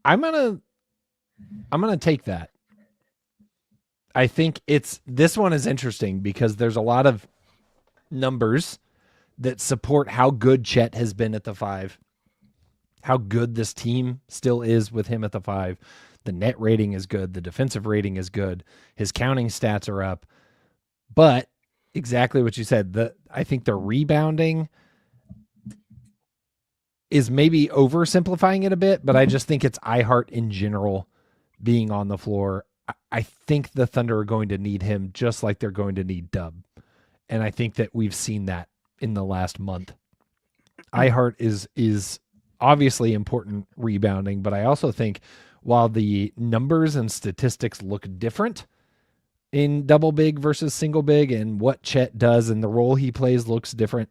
I'm gonna take that. I think this one is interesting because there's a lot of numbers that support how good Chet has been at the 5, how good this team still is with him at the 5. The net rating is good. The defensive rating is good. His counting stats are up. But exactly what you said, I think the rebounding is maybe oversimplifying it a bit, but I just think it's iHeart in general being on the floor. I think the Thunder are going to need him just like they're going to need Dub. And I think that we've seen that in the last month. iHeart is obviously important rebounding, but I also think while the numbers and statistics look different in double big versus single big, and what Chet does and the role he plays looks different,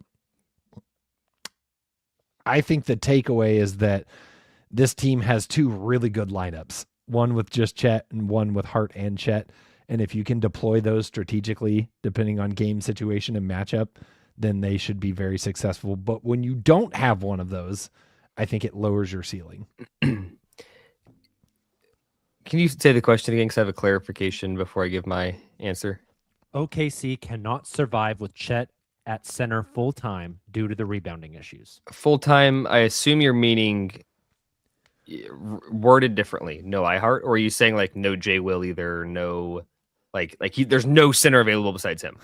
I think the takeaway is that this team has 2 really good lineups, one with just Chet and one with Hart and Chet. And if you can deploy those strategically, depending on game situation and matchup, then they should be very successful. But when you don't have one of those, I think it lowers your ceiling. Can you say the question again? Because I have a clarification before I give my answer. OKC cannot survive with Chet at center full-time due to the rebounding issues. Full-time, I assume you're meaning worded differently. No iHeart? Or are you saying like no J Will either? No, there's no center available besides him.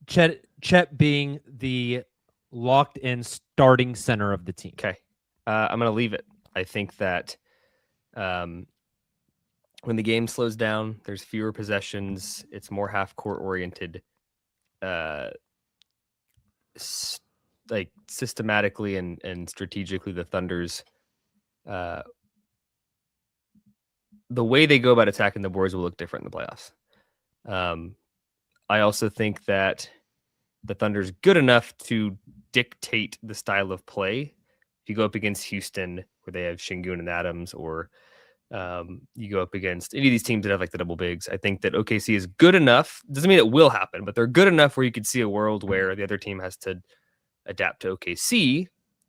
Chet being the locked-in starting center of the team. Okay. I'm going to leave it. I think that when the game slows down, there's fewer possessions. It's more half-court oriented. Like systematically and strategically, the Thunder's the way they go about attacking the boards will look different in the playoffs. I also think that the Thunder's good enough to dictate the style of play. If you go up against Houston, where they have Şengün and Adams, or you go up against any of these teams that have like the double bigs, I think that OKC is good enough. Doesn't mean it will happen, but they're good enough where you could see a world where the other team has to adapt to OKC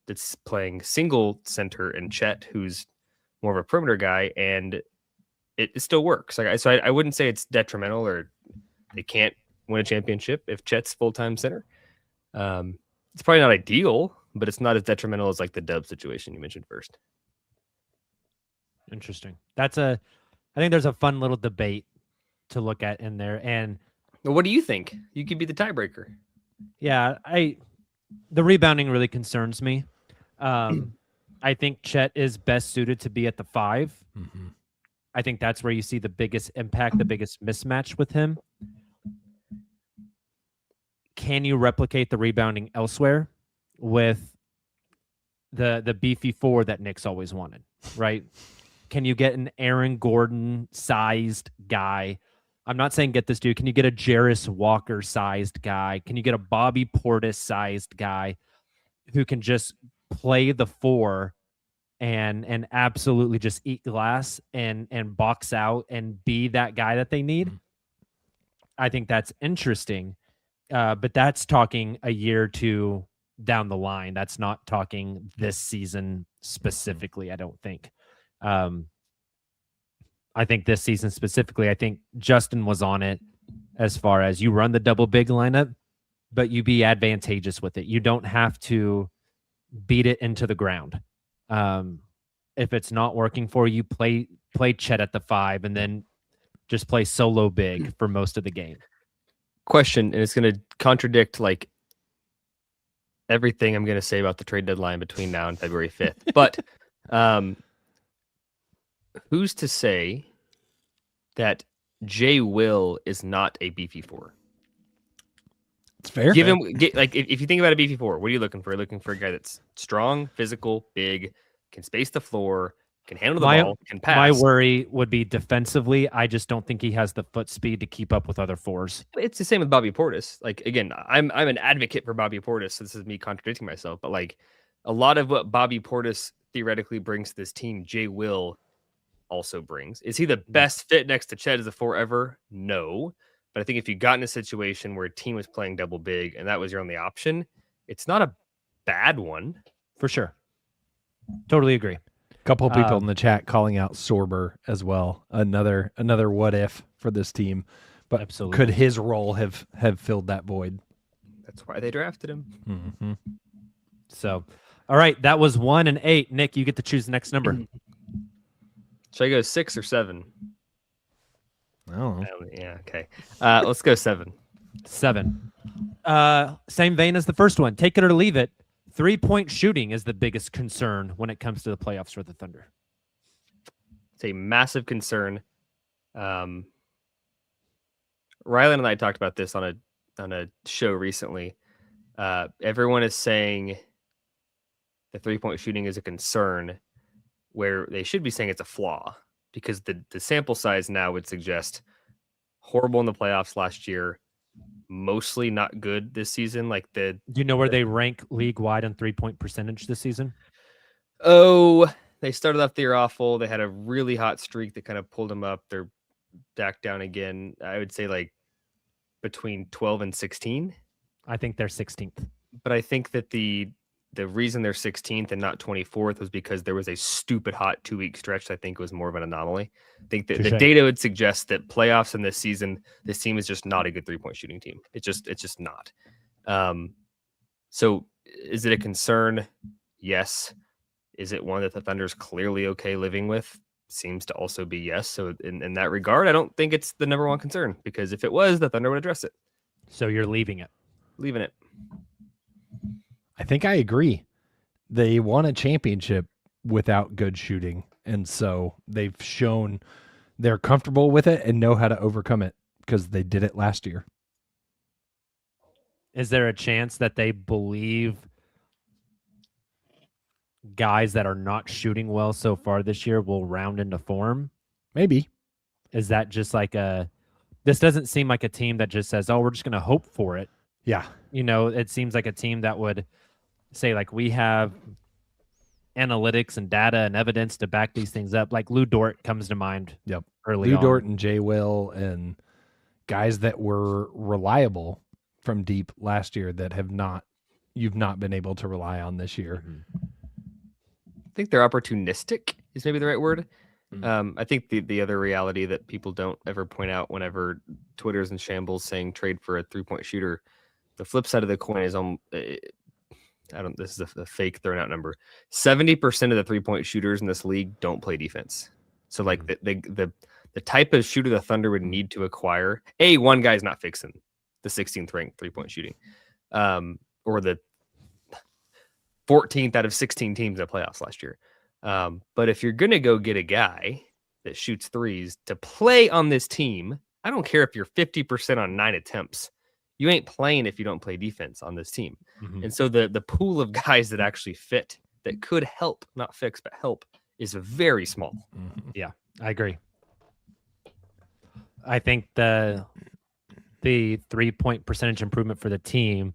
that's playing single center and Chet, who's more of a perimeter guy, and it still works. So I wouldn't say it's detrimental or they can't win a championship if Chet's full-time center. It's probably not ideal, but it's not as detrimental as like the Dub situation you mentioned first. Interesting. I think there's a fun little debate to look at in there. And Well, what do you think? You could be the tiebreaker. yeah, the rebounding really concerns me. I think Chet is best suited to be at the 5. Mm-hmm. I think that's where you see the biggest impact, the biggest mismatch with him. Can you replicate the rebounding elsewhere with the beefy 4 that Knicks always wanted, right? Can you get an Aaron Gordon sized guy I'm not saying get this dude. Can you get a Jarris Walker sized guy? Can you get a Bobby Portis sized guy who can just play the 4 and absolutely just eat glass and box out and be that guy that they need? I think that's interesting. But that's talking a year or two down the line. That's not talking this season specifically, I don't think. I think this season specifically, I think Justin was on it as far as you run the double big lineup, but you be advantageous with it. You don't have to beat it into the ground. If it's not working for you, play Chet at the 5 and then just play solo big for most of the game. Question, and it's going to contradict like everything I'm going to say about the trade deadline between now and February 5th. But who's to say that Jay Will is not a beefy 4? It's fair. Give him like if you think about a beefy 4, what are you looking for? You're looking for a guy that's strong, physical, big, can space the floor, can handle the ball, can pass. My worry would be defensively. I just don't think he has the foot speed to keep up with other 4s. It's the same with Bobby Portis. Like again, I'm an advocate for Bobby Portis. So this is me contradicting myself, but like a lot of what Bobby Portis theoretically brings to this team, Jay Will also brings. Is he the best fit next to Chet as a 4 ever? No. But I think if you got in a situation where a team was playing double big and that was your only option, it's not a bad one. For sure. Totally agree. A couple of people in the chat calling out Sorber as well. Another what if for this team. But absolutely. Could his role have filled that void? That's why they drafted him. Mm-hmm. So, all right, that was 1 and 8. Nick, you get to choose the next number. Should I go 6 or 7? Oh, yeah, okay. Let's go 7. 7. Same vein as the first one. Take it or leave it. 3-point shooting is the biggest concern when it comes to the playoffs for the Thunder. It's a massive concern. Rylan and I talked about this on a show recently. Everyone is saying the 3-point shooting is a concern where they should be saying it's a flaw, because the sample size now would suggest horrible in the playoffs last year, mostly not good this season. Like do you know where they rank league wide on 3-point percentage this season? Oh, they started off the year awful. They had a really hot streak that kind of pulled them up. They're back down again. I would say like between 12 and 16. I think they're 16th. But I think that the reason they're 16th and not 24th was because there was a stupid hot 2-week stretch that I think was more of an anomaly. I think that the data would suggest that playoffs in this season, this team is just not a good 3-point shooting team. It's just not. So is it a concern? Yes. Is it one that the Thunder's clearly okay living with? Seems to also be yes. So in that regard, I don't think it's the number one concern, because if it was, the Thunder would address it. So you're leaving it. Leaving it. I think I agree. They won a championship without good shooting, and so they've shown they're comfortable with it and know how to overcome it, because they did it last year. Is there a chance that they believe guys that are not shooting well so far this year will round into form? Maybe. Is that just like this doesn't seem like a team that just says, oh, we're just going to hope for it. Yeah. You know, it seems like a team that would say, like, we have analytics and data and evidence to back these things up. Like Lou Dort comes to mind. Yep. Early Lou on. Dort and Jay Will and guys that were reliable from deep last year that you've not been able to rely on this year. Mm-hmm. I think they're opportunistic is maybe the right word. I think the other reality that people don't ever point out whenever Twitter's in shambles saying trade for a 3-point shooter, the flip side of the coin is this is a fake thrown out number. 70% of the 3-point shooters in this league don't play defense. So like the type of shooter the Thunder would need to acquire, one guy's not fixing the 16th ranked 3-point shooting, or the 14th out of 16 teams in the playoffs last year. But if you're going to go get a guy that shoots threes to play on this team, I don't care if you're 50% on 9 attempts. You ain't playing if you don't play defense on this team. Mm-hmm. And so the pool of guys that actually fit, that could help, not fix, but help, is very small. Mm-hmm. Yeah, I agree. I think the 3-point percentage improvement for the team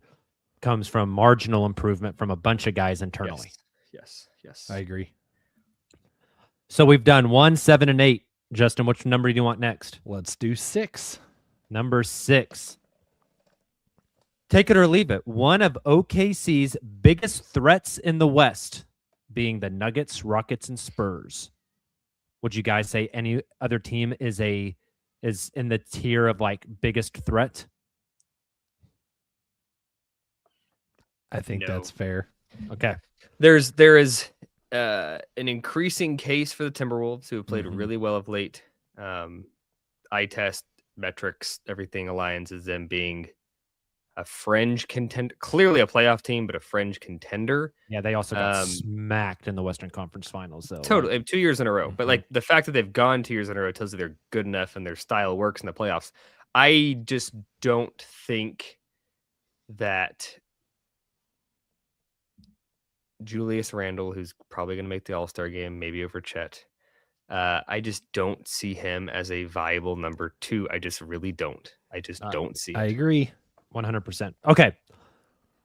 comes from marginal improvement from a bunch of guys internally. Yes. I agree. So we've done 1, 7, and 8. Justin, which number do you want next? Let's do 6. Number 6. Take it or leave it. One of OKC's biggest threats in the West being the Nuggets, Rockets, and Spurs. Would you guys say any other team is in the tier of like biggest threat? I think that's fair. Okay. There is an increasing case for the Timberwolves, who have played really well of late. Eye test, metrics, everything aligns as them being a fringe contender, clearly a playoff team, but a fringe contender. Yeah, they also got smacked in the Western Conference Finals, though. Totally, 2 years in a row. But like the fact that they've gone 2 years in a row tells you they're good enough and their style works in the playoffs. I just don't think that Julius Randle, who's probably going to make the All-Star game, maybe over Chet, I just don't see him as a viable number 2. I just really don't. I just don't see it. I agree. 100%. Okay.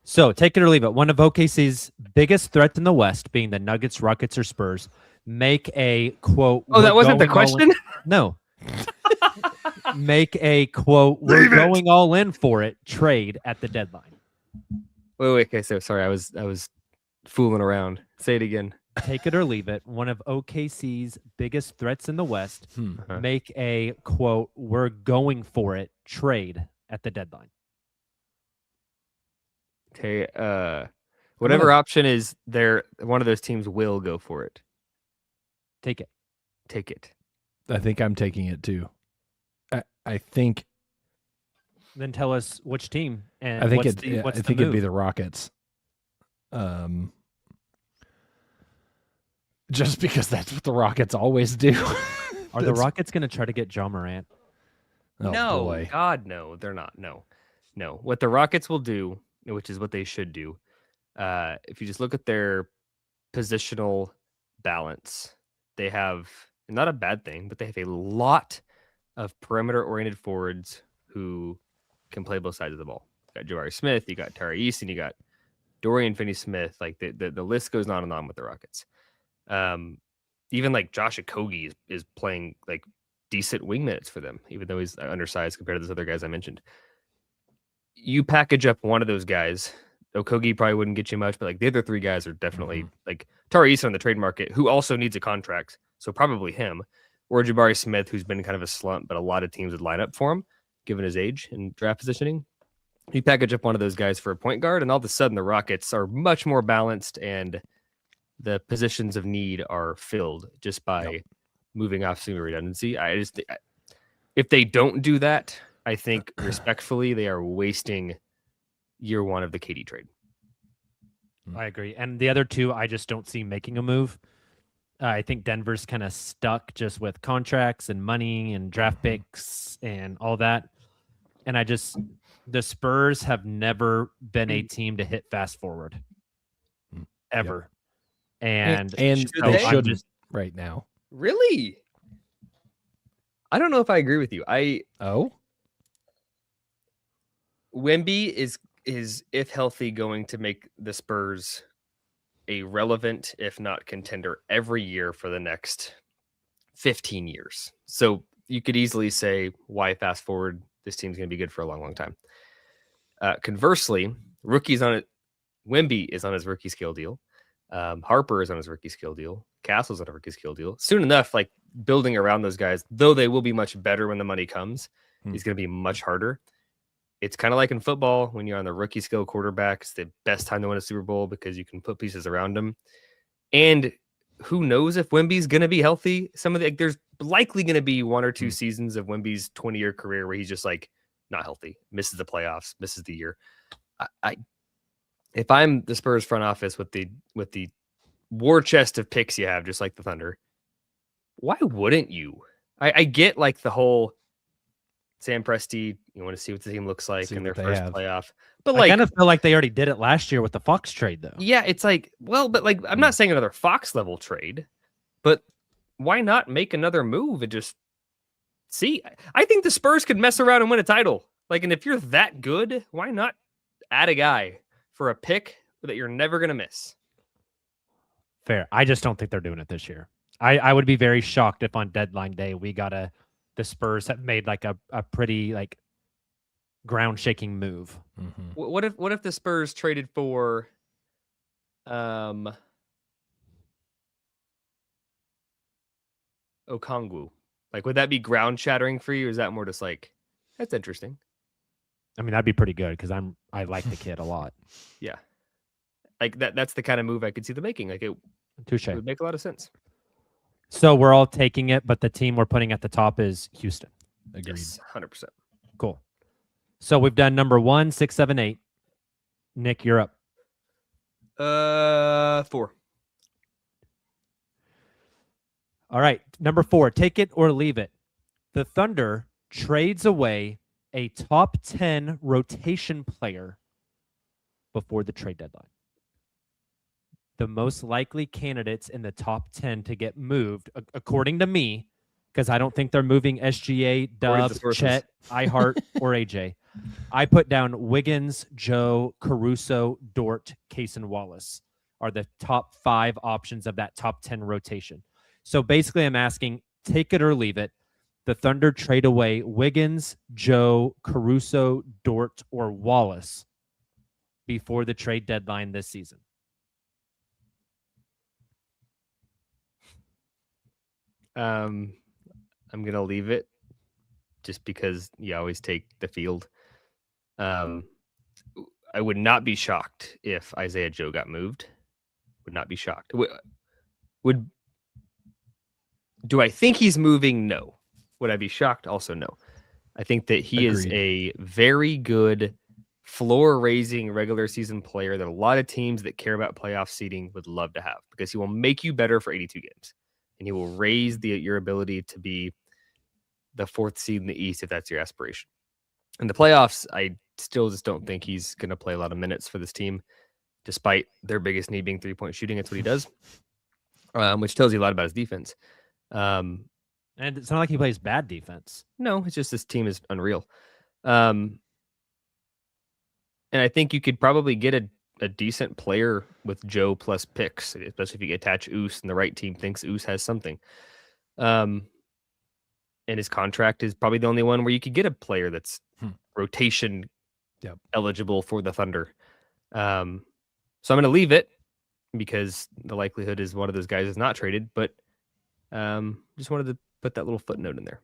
So take it or leave it. One of OKC's biggest threats in the West, being the Nuggets, Rockets, or Spurs, make a quote. Oh, that wasn't the question? No. Make a quote. We're going all in for it. Trade at the deadline. Wait. Okay, so sorry, I was fooling around. Say it again. Take it or leave it. One of OKC's biggest threats in the West, make a quote. We're going for it. Trade at the deadline. Okay, whatever option is there, one of those teams will go for it. Take it. Take it. I think I'm taking it too. I think. Then tell us which team and I think it'd be the Rockets. Just because that's what the Rockets always do. Are the Rockets going to try to get John Morant? Oh, no, boy. God, no, they're not. No. What the Rockets will do, which is what they should do, if you just look at their positional balance, they have not a bad thing, but they have a lot of perimeter-oriented forwards who can play both sides of the ball. You got Jabari Smith, you got Tari Easton, you got Dorian Finney-Smith. Like the list goes on and on with the Rockets. Even like Josh Okogie is playing like decent wing minutes for them, even though he's undersized compared to those other guys I mentioned. You package up one of those guys, Okogie probably wouldn't get you much, but like the other 3 guys are definitely like Tari Easton on the trade market, who also needs a contract, so probably him, or Jabari Smith, who's been kind of a slump, but a lot of teams would line up for him given his age and draft positioning. You package up one of those guys for a point guard, and all of a sudden the Rockets are much more balanced, and the positions of need are filled just by moving off some redundancy. If they don't do that, I think respectfully they are wasting year 1 of the KD trade. I agree. And the other 2, I just don't see making a move. I think Denver's kind of stuck just with contracts and money and draft picks and all that. And the Spurs have never been a team to hit fast forward ever. Yep. And they shouldn't right now. Really? I don't know if I agree with you. Wemby is if healthy going to make the Spurs a relevant, if not contender, every year for the next 15 years. So you could easily say, why fast forward? This team's going to be good for a long, long time. Conversely, Wemby is on his rookie scale deal. Harper is on his rookie skill deal. Castle's on a rookie skill deal. Soon enough, like building around those guys, though they will be much better when the money comes, is going to be much harder. It's kind of like in football when you're on the rookie skill quarterback. It's the best time to win a Super Bowl because you can put pieces around them. And who knows if Wemby's going to be healthy? There's likely going to be 1 or 2 seasons of Wemby's 20-year career where he's just like not healthy, misses the playoffs, misses the year. If I'm the Spurs front office with the war chest of picks you have, just like the Thunder, why wouldn't you? I get like the whole Sam Presti, you want to see what the team looks like in their first playoff. But I kind of feel like they already did it last year with the Fox trade, though. Yeah, it's like, but like I'm not saying another Fox level trade, but why not make another move and just See, I think the Spurs could mess around and win a title. Like, and if you're that good, why not add a guy for a pick that you're never going to miss? Fair. I just don't think they're doing it this year. I would be very shocked if on deadline day the Spurs have made like a pretty like ground shaking move. Mm-hmm. What if the Spurs traded for Okongwu? Like, would that be ground shattering for you? Or is that more just like, that's interesting? I mean, that'd be pretty good because I like the kid a lot. Yeah. Like that's the kind of move I could see them making. Like it would make a lot of sense. So we're all taking it, but the team we're putting at the top is Houston. Agreed. Yes, 100%. Cool. So we've done number 1, 6, 7, 8. Nick, you're up. 4. All right. Number 4, take it or leave it. The Thunder trades away a top 10 rotation player before the trade deadline. The most likely candidates in the top 10 to get moved, according to me, because I don't think they're moving SGA, Dub, Chet, iHeart, or AJ. I put down Wiggins, Joe, Caruso, Dort, Case, and Wallace are the top 5 options of that top 10 rotation. So basically, I'm asking, take it or leave it. The Thunder trade away Wiggins, Joe, Caruso, Dort, or Wallace before the trade deadline this season. I'm going to leave it just because you always take the field. I would not be shocked if Isaiah Joe got moved. Would not be shocked. Do I think he's moving? No. Would I be shocked? Also, no. I think that he is a very good floor-raising regular season player that a lot of teams that care about playoff seeding would love to have because he will make you better for 82 games. And he will raise your ability to be the 4th seed in the East if that's your aspiration. In the playoffs, I still just don't think he's going to play a lot of minutes for this team, despite their biggest need being 3-point shooting. That's what he does, which tells you a lot about his defense. And it's not like he plays bad defense. No, it's just this team is unreal. And I think you could probably get a decent player with Joe plus picks, especially if you attach Oos and the right team thinks Oos has something. And his contract is probably the only one where you could get a player that's rotation eligible for the Thunder. So I'm going to leave it because the likelihood is one of those guys is not traded, but just wanted to put that little footnote in there.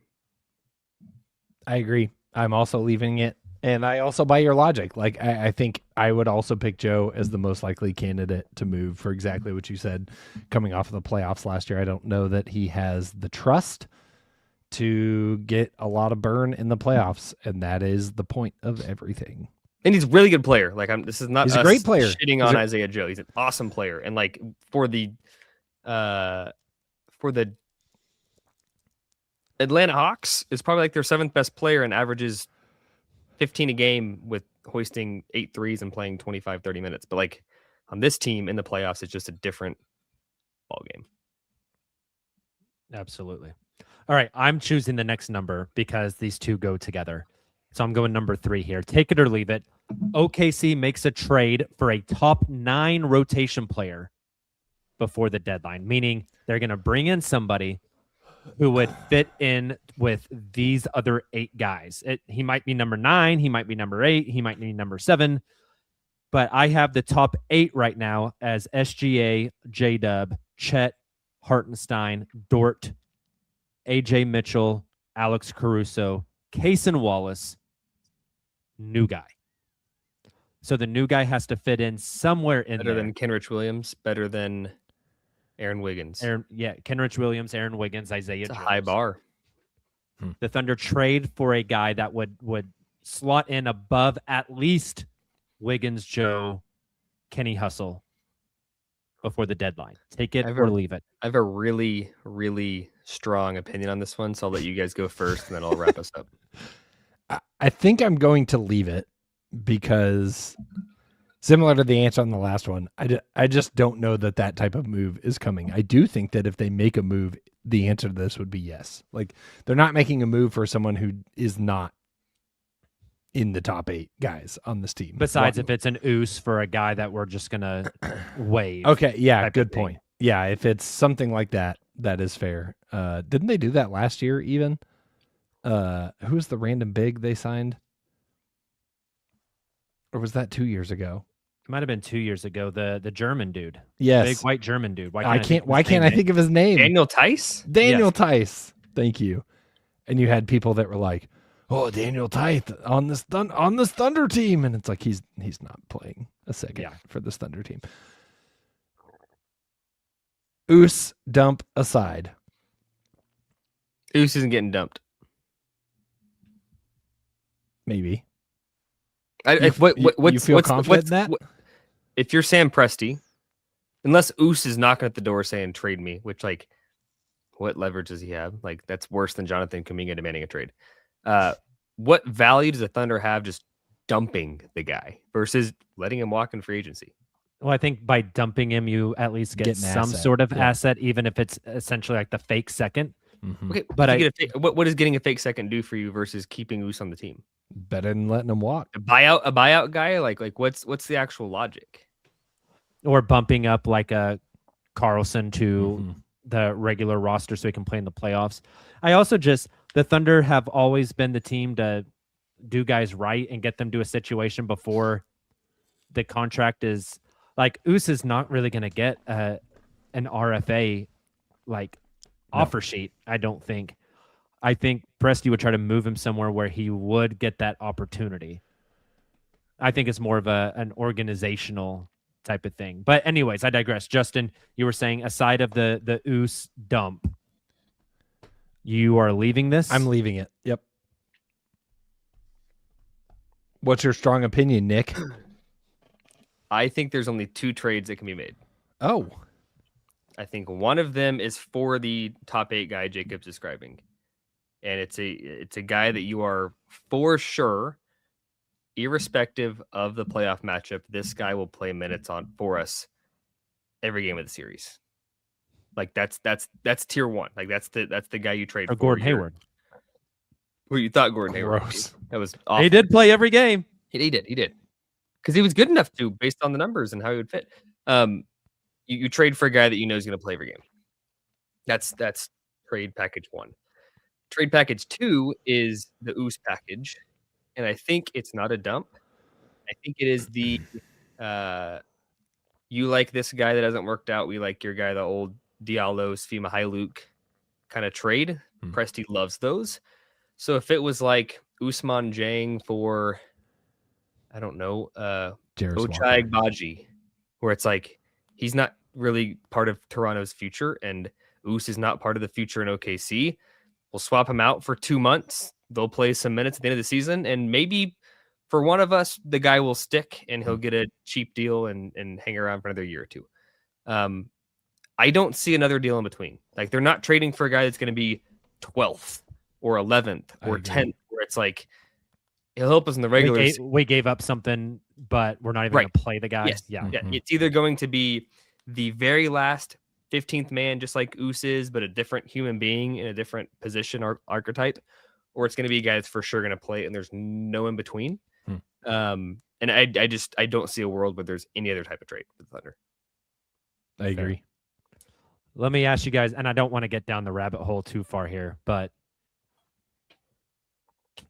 I agree. I'm also leaving it. And I also buy your logic. Like, I think I would also pick Joe as the most likely candidate to move for exactly what you said. Coming off of the playoffs last year, I don't know that he has the trust to get a lot of burn in the playoffs. And that is the point of everything. And he's a really good player. Like, this is not he's a great player. Shitting on Isaiah Joe. He's an awesome player. And like for the Atlanta Hawks is probably like their 7th best player and averages 15 a game with hoisting 8 threes and playing 25, 30 minutes. But like on this team in the playoffs, it's just a different ball game. Absolutely. All right. I'm choosing the next number because these two go together. So I'm going number 3 here. Take it or leave it. OKC makes a trade for a top 9 rotation player before the deadline, meaning they're going to bring in somebody who would fit in with these other 8 guys. He might be number 9. He might be number 8. He might be number 7. But I have the top 8 right now as SGA, J-Dub, Chet, Hartenstein, Dort, AJ Mitchell, Alex Caruso, Case and Wallace, new guy. So the new guy has to fit in somewhere in better there. Than Kenrich Williams, better than Aaron Wiggins. Kenrich Williams, Aaron Wiggins, Isaiah Jones. A high bar. The Thunder trade for a guy that would slot in above at least Wiggins, Joe, Kenny Hustle before the deadline. Take it or leave it. I have a really, really strong opinion on this one, so I'll let you guys go first, and then I'll wrap us up. I think I'm going to leave it because similar to the answer on the last one, I just don't know that type of move is coming. I do think that if they make a move the answer to this would be yes. Like, they're not making a move for someone who is not in the top 8 guys on this team. Besides, if it's an oos for a guy that we're just gonna waive. Okay, yeah, good thing. point. Yeah, if it's something like that, that is fair. Didn't they do that last year even? Who's the random big they signed? Or was that 2 years ago? It might have been 2 years ago. The German dude. Yes. Big white German dude. Why can't I think of his name? Daniel Tice? Daniel Tice. Thank you. And you had people that were like, "Oh, Daniel Tice on this Thunder team," and it's like he's not playing a second for this Thunder team. Oos dump aside. Oos isn't getting dumped. Maybe. You feel confident in that? If you're Sam Presti, unless Oos is knocking at the door saying trade me, which like, what leverage does he have? Like that's worse than Jonathan Kuminga demanding a trade. What value does the Thunder have just dumping the guy versus letting him walk in free agency? Well, I think by dumping him, you at least get some asset. sort of asset, even if it's essentially like the fake second. Mm-hmm. Okay, but what does getting a fake second do for you versus keeping Oos on the team? Better than letting him walk. A buyout guy? Like what's the actual logic? Or bumping up like a Carlson to the regular roster so he can play in the playoffs. I also the Thunder have always been the team to do guys right and get them to a situation before the contract is like Oos is not really going to get an RFA offer sheet. I don't think. I think Presti would try to move him somewhere where he would get that opportunity. I think it's more of an organizational type of thing. But anyways, I digress. Justin, you were saying aside of the Oos dump, you are leaving this? I'm leaving it. Yep. What's your strong opinion, Nick? I think there's only 2 trades that can be made. Oh. I think one of them is for the top 8 guy Jacob's describing. And it's a guy that you are for sure, irrespective of the playoff matchup, this guy will play minutes on for us every game of the series. Like that's tier 1. Like that's the guy you trade for. Gordon Hayward. Where you thought Gordon Hayward. That was awful. He did play every game. He did. Because he was good enough to, based on the numbers and how he would fit. You trade for a guy that you know is going to play every game. That's trade package 1. Trade package 2 is the Oos package, and I think it's not a dump. I think it is the you like this guy that hasn't worked out. We like your guy, the old Diallo, Sfima Hailuk kind of trade. Presti loves those. So if it was like Usman Jang for, I don't know, Ochai Agbaji, where it's like he's not really part of Toronto's future, and Oos is not part of the future in OKC. We'll swap him out for 2 months. They'll play some minutes at the end of the season, and maybe for one of us, the guy will stick and he'll get a cheap deal and hang around for another year or two. I don't see another deal in between. Like they're not trading for a guy that's going to be 12th or 11th or 10th, where it's like he'll help us in the regular. We gave up something, but we're not even going to play the guy. Yes. Yeah. It's either going to be the very last 15th man, just like Oos is, but a different human being in a different position or archetype, or it's going to be a guy that's for sure going to play, and there's no in between. And I don't see a world where there's any other type of trade for the Thunder. I agree. Let me ask you guys, and I don't want to get down the rabbit hole too far here, but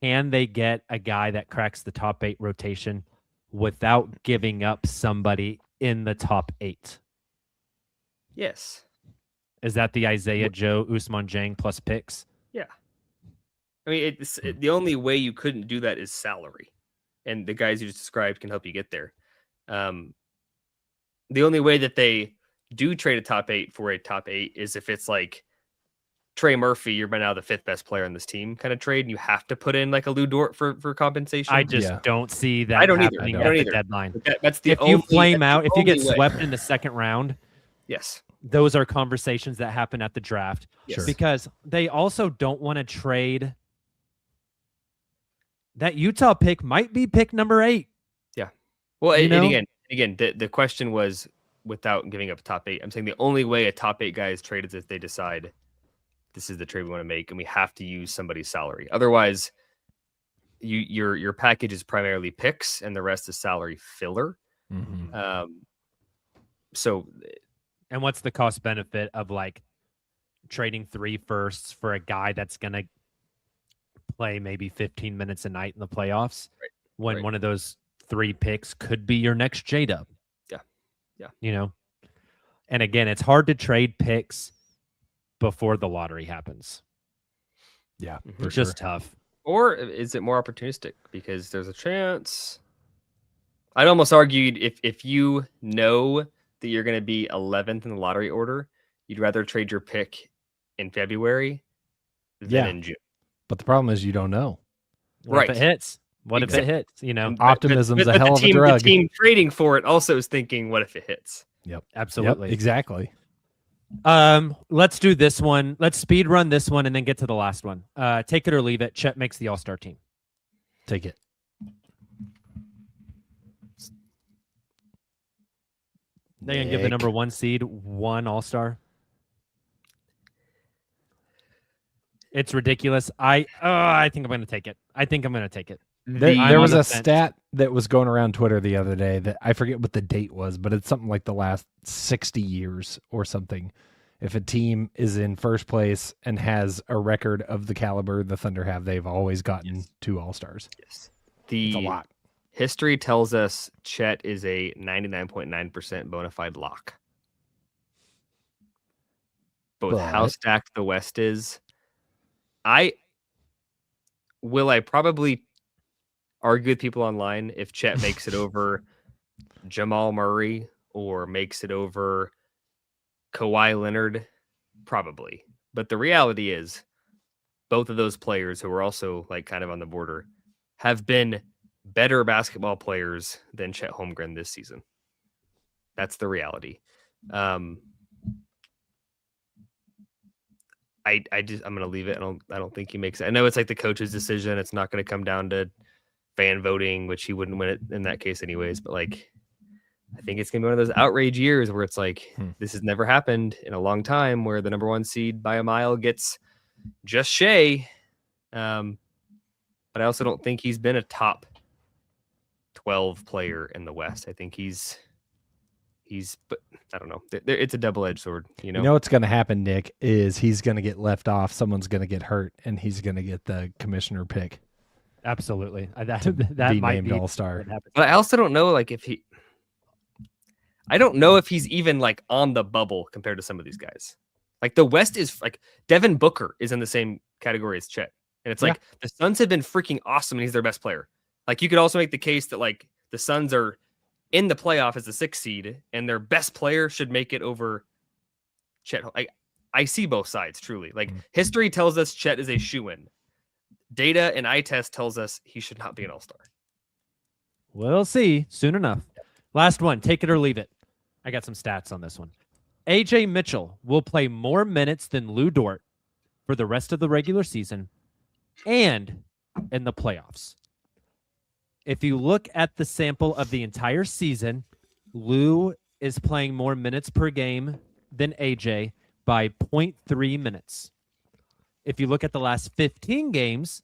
can they get a guy that cracks the top 8 rotation without giving up somebody in the top 8? Yes. Is that the Isaiah Joe, Usman Jang plus picks? Yeah. I mean, the only way you couldn't do that is salary. And the guys you just described can help you get there. The only way that they do trade a top 8 for a top 8 is if it's like Trey Murphy, you're by now the 5th best player on this team kind of trade, and you have to put in like a Lou Dort for compensation. I just don't see that. I don't either. Happening at the deadline. That's the if only, you flame out, if you get way. swept in the second round, yes, those are conversations that happen at the draft. Yes. Because they also don't want to trade. That Utah pick might be pick number 8. Yeah. Well, and again, the question was without giving up a top 8. I'm saying the only way a top 8 guy is traded is if they decide this is the trade we want to make, and we have to use somebody's salary. Otherwise, your package is primarily picks, and the rest is salary filler. So, and what's the cost benefit of like trading 3 firsts for a guy that's gonna play maybe 15 minutes a night in the playoffs, when one of those 3 picks could be your next J-Dub? Yeah. You know, and again, it's hard to trade picks before the lottery happens. Yeah, It's just tough. Or is it more opportunistic because there's a chance? I'd almost argue if you know that you're going to be 11th in the lottery order, you'd rather trade your pick in February than in June. But the problem is you don't know. What if it hits? What if it hits? You know, optimism's a hell of a drug. The team trading for it also is thinking, what if it hits? Yep. Absolutely. Yep, exactly. Let's do this one. Let's speed run this one and then get to the last one. Take it or leave it. Chet makes the All-Star team. Take it. They're going to give the number 1 seed 1 All-Star. It's ridiculous. I think I'm going to take it. There was a stat that was going around Twitter the other day that I forget what the date was, but it's something like the last 60 years or something. If a team is in first place and has a record of the caliber the Thunder have, they've always gotten 2 All-Stars. Yes. It's a lot. History tells us Chet is a 99.9% bona fide lock. But with how stacked the West is, I probably argue with people online if Chet makes it over Jamal Murray or makes it over Kawhi Leonard, probably. But the reality is both of those players who are also like kind of on the border have been better basketball players than Chet Holmgren this season. That's the reality. I'm gonna leave it. I don't think he makes it. I know it's like the coach's decision. It's not gonna come down to fan voting, which he wouldn't win it in that case anyways. But like, I think it's gonna be one of those outrage years where it's like this has never happened in a long time, where the number 1 seed by a mile gets just Shea. But I also don't think he's been a top 12 player in the West. I think he's, but I don't know. It's a double-edged sword, you know. You know what's going to happen, Nick, is he's going to get left off. Someone's going to get hurt, and he's going to get the commissioner pick. Absolutely. That be might named be All-Star. But I also don't know, like, I don't know if he's even like on the bubble compared to some of these guys. Like the West is like Devin Booker is in the same category as Chet. And it's like the Suns have been freaking awesome and he's their best player. Like you could also make the case that like the Suns are in the playoff as the 6th seed and their best player should make it over Chet. I see both sides truly. Like history tells us Chet is a shoo-in. Data and eye test tells us he should not be an All-Star. We'll see soon enough. Last one, take it or leave it. I got some stats on this one. AJ Mitchell will play more minutes than Lou Dort for the rest of the regular season and in the playoffs. If you look at the sample of the entire season, Lou is playing more minutes per game than AJ by 0.3 minutes. If you look at the last 15 games,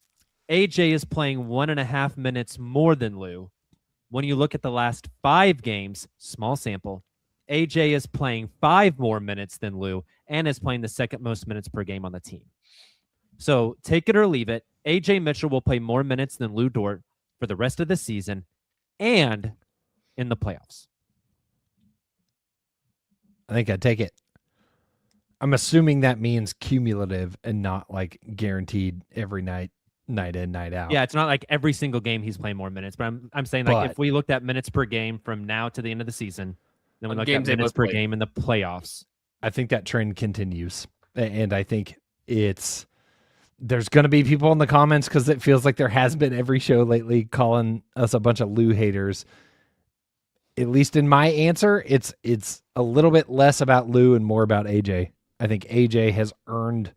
AJ is playing 1.5 minutes more than Lou. When you look at the last 5 games, small sample, AJ is playing 5 more minutes than Lou and is playing the second most minutes per game on the team. So take it or leave it. AJ Mitchell will play more minutes than Lou Dort for the rest of the season and in the playoffs. I think I'd take it. I'm assuming that means cumulative and not like guaranteed every night in, night out. Yeah, it's not like every single game he's playing more minutes, but I'm saying like if we looked at minutes per game from now to the end of the season, then we looked at minutes per game in the playoffs. I think that trend continues. And I think there's going to be people in the comments because it feels like there has been every show lately calling us a bunch of Lou haters. At least in my answer, it's a little bit less about Lou and more about AJ. I think AJ has earned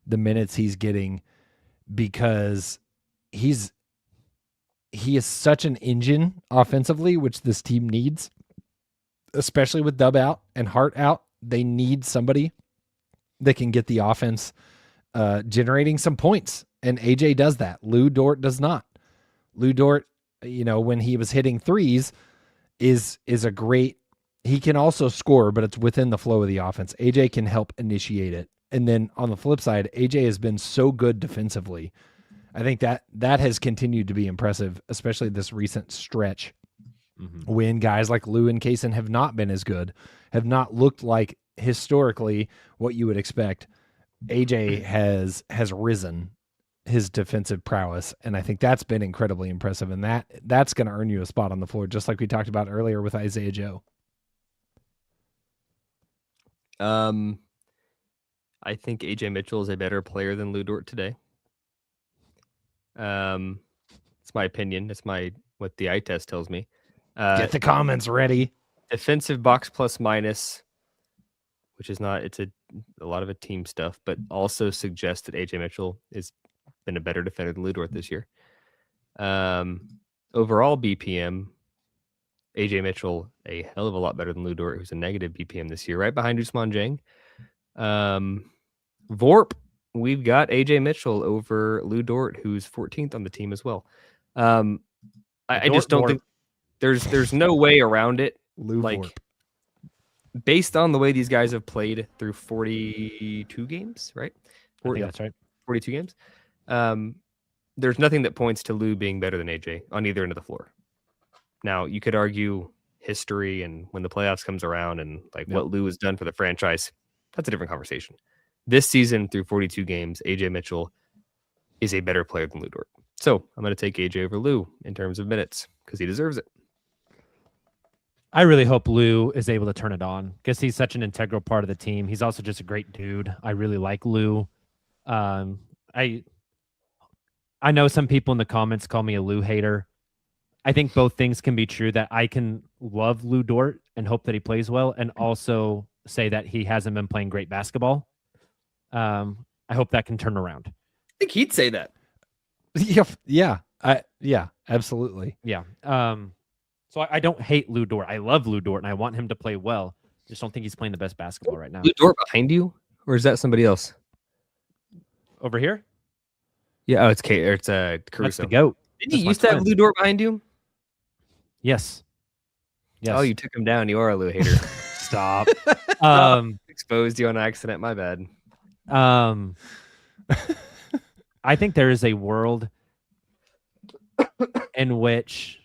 the minutes he's getting because he is such an engine offensively, which this team needs, especially with Dub out and Hart out. They need somebody that can get the offense generating some points, and AJ does that. Lou Dort does not. Lou Dort, when he was hitting threes, is a great. He can also score, but it's within the flow of the offense. AJ can help initiate it. And then on the flip side, AJ has been so good defensively. I think that has continued to be impressive, especially this recent stretch when guys like Lou and Kaysen have not been as good, have not looked like historically what you would expect. AJ has risen his defensive prowess, and I think that's been incredibly impressive, and that's going to earn you a spot on the floor, just like we talked about earlier with Isaiah Joe. I think AJ Mitchell is a better player than Lou Dort today. It's my opinion. It's what the eye test tells me. Get the comments ready. Defensive box plus minus, which is not, it's a lot of a team stuff, but also suggests that AJ Mitchell has been a better defender than Lou Dort this year. Overall BPM, AJ Mitchell a hell of a lot better than Lou Dort, who's a negative BPM this year, right behind Usman Jang. VORP, we've got AJ Mitchell over Lou Dort, who's 14th on the team as well. I just don't think there's no way around it. Lou VORP. Based on the way these guys have played through 42 games, right? I think that's right. 42 games. There's nothing that points to Lou being better than AJ on either end of the floor. Now, you could argue history and when the playoffs comes around and what Lou has done for the franchise, that's a different conversation. This season, through 42 games, AJ Mitchell is a better player than Lou Dort. So I'm going to take AJ over Lou in terms of minutes because he deserves it. I really hope Lou is able to turn it on because he's such an integral part of the team. He's also just a great dude. I really like Lou. I know some people in the comments call me a Lou hater. I think both things can be true, that I can love Lou Dort and hope that he plays well, and also say that he hasn't been playing great basketball. I hope that can turn around. I think he'd say that. Yeah, absolutely. Yeah. So I don't hate Lou Dort. I love Lou Dort, and I want him to play well. Just don't think he's playing the best basketball right now. Lou Dort behind you, or is that somebody else? Over here? Yeah, it's Caruso. That's the GOAT. Didn't you used to have Lou Dort behind you? Yes. Oh, you took him down. You are a Lou hater. Stop. Exposed you on accident. My bad. I think there is a world in which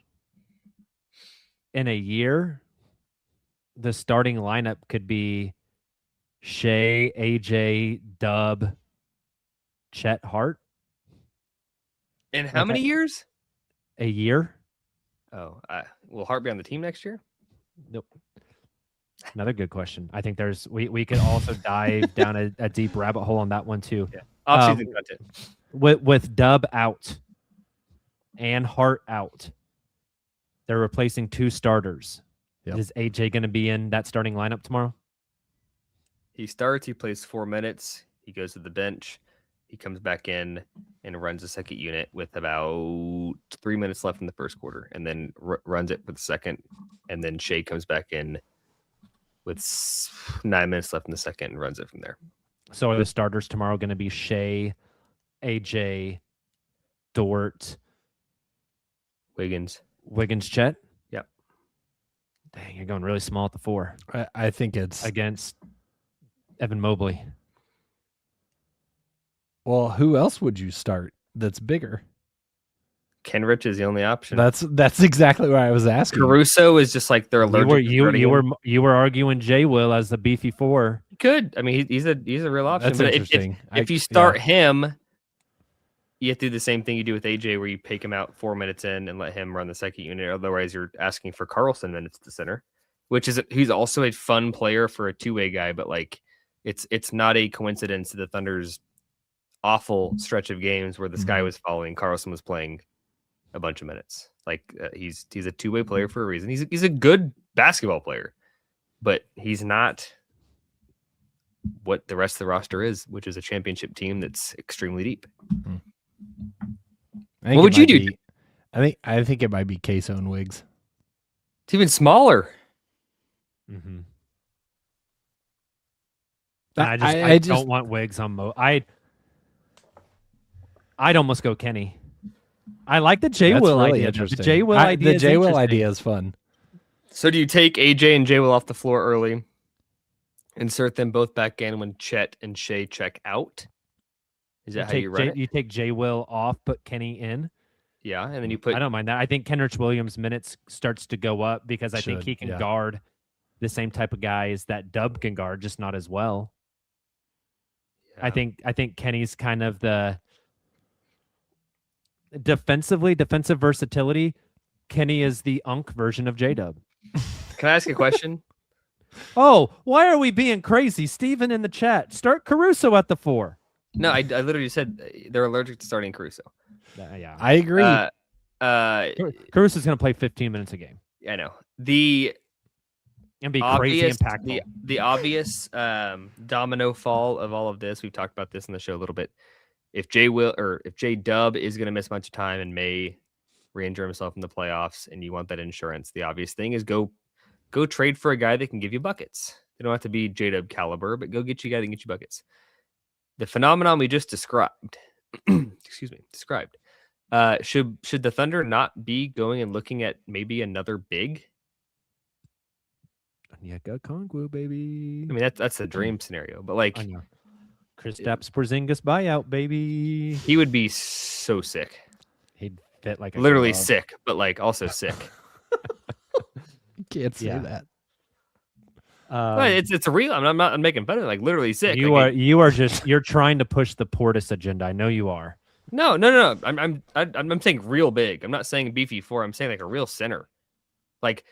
in a year the starting lineup could be Shea, AJ, Dub, Chet, Hart. In how many years? A year. Oh, will Hart be on the team next year? Nope. Another good question. I think we could also dive down a deep rabbit hole on that one too. Yeah. Off-season content. With Dub out and Hart out, they're replacing two starters. Yep. Is AJ going to be in that starting lineup tomorrow? He starts. He plays 4 minutes. He goes to the bench. He comes back in and runs the second unit with about 3 minutes left in the first quarter, and then runs it for the second. And then Shea comes back in with 9 minutes left in the second and runs it from there. So are the starters tomorrow going to be Shea, AJ, Dort, Wiggins, Chet? Yep. Dang, you're going really small at the 4. I think it's against Evan Mobley. Well, who else would you start that's bigger? Kenrich is the only option. That's exactly what I was asking. Caruso is just like they're allergic. You were arguing J Will as the beefy 4. He could. I mean, he's a real option. That's interesting. If you start him, you have to do the same thing you do with AJ, where you take him out 4 minutes in and let him run the second unit. Otherwise, you're asking for Carlson minutes at the center, he's also a fun player for a two-way guy. But it's not a coincidence that the Thunder's awful stretch of games where the sky was falling, Carlson was playing a bunch of minutes. He's a two-way player for a reason. He's a good basketball player, but he's not what the rest of the roster is, which is a championship team that's extremely deep. What would you do? I think it might be Queso and Wiggs. It's even smaller. Mm-hmm. I don't want Wiggs on I'd almost go Kenny. I like the J That's Will really idea. The interesting. J Will idea. The J Will idea is fun. So do you take AJ and J Will off the floor early, insert them both back in when Chet and Shea check out? Is that how you run it? You take J Will off, put Kenny in. Yeah, and then you put. I don't mind that. I think Kenrich Williams' minutes starts to go up because I think he can guard the same type of guys that Dub can guard, just not as well. Yeah. I think Kenny's kind of the defensive versatility. Kenny is the Unk version of J-Dub. Can I ask a question? Oh, why are we being crazy? Steven in the chat. Start Caruso at the 4. No, I literally said they're allergic to starting Caruso. Yeah. I agree. Caruso's going to play 15 minutes a game. I know. And be crazy impactful. The obvious domino fall of all of this, we've talked about this in the show a little bit. If J Dub is going to miss a bunch of time and may re-injure himself in the playoffs, and you want that insurance, the obvious thing is go trade for a guy that can give you buckets. They don't have to be J Dub caliber, but go get you a guy that can get you buckets. The phenomenon we just described, should the Thunder not be going and looking at maybe another big? Yeah, go Kongwu, baby. I mean, that's a dream scenario, but like, Kristaps Porzingis buyout, baby. He would be so sick. He'd fit like literally sick, but like also sick. You can't say that. It's a real. I'm not making fun of it. Like literally sick. You're trying to push the Portis agenda. I know you are. No. I'm saying real big. I'm not saying beefy 4. I'm saying like a real center. Like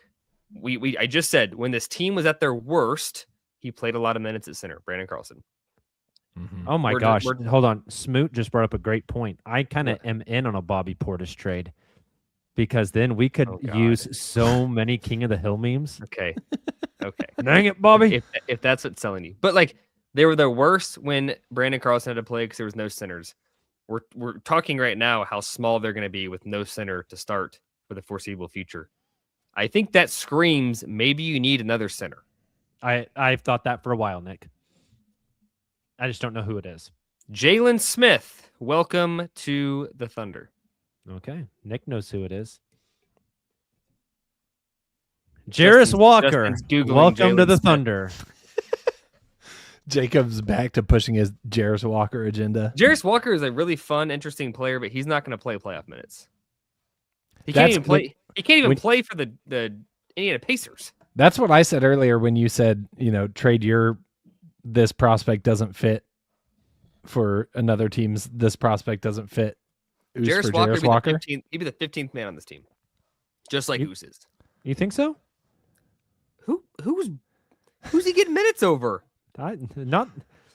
I just said when this team was at their worst, he played a lot of minutes at center. Brandon Carlson. Mm-hmm. Oh my gosh! Hold on. Smoot just brought up a great point. I kind of am in on a Bobby Portis trade because then we could use so many King of the Hill memes. Okay. Dang it, Bobby. If that's what's selling you, but like they were the worst when Brandon Carlson had to play because there was no centers. We're talking right now how small they're going to be with no center to start for the foreseeable future. I think that screams maybe you need another center. I've thought that for a while, Nick. I just don't know who it is. Jalen Smith, welcome to the Thunder. Okay. Nick knows who it is. Jarris Walker, welcome to the Thunder. Jacob's back to pushing his Jarris Walker agenda. Jarris Walker is a really fun, interesting player, but he's not going to play playoff minutes. He can't even play. He can't even play for the Indiana Pacers. That's what I said earlier when you said, trade this prospect doesn't fit for another team's. This prospect doesn't fit. Jarris Walker. He'd be the 15th man on this team, just like Oos is. You think so? Who's he getting minutes over? Not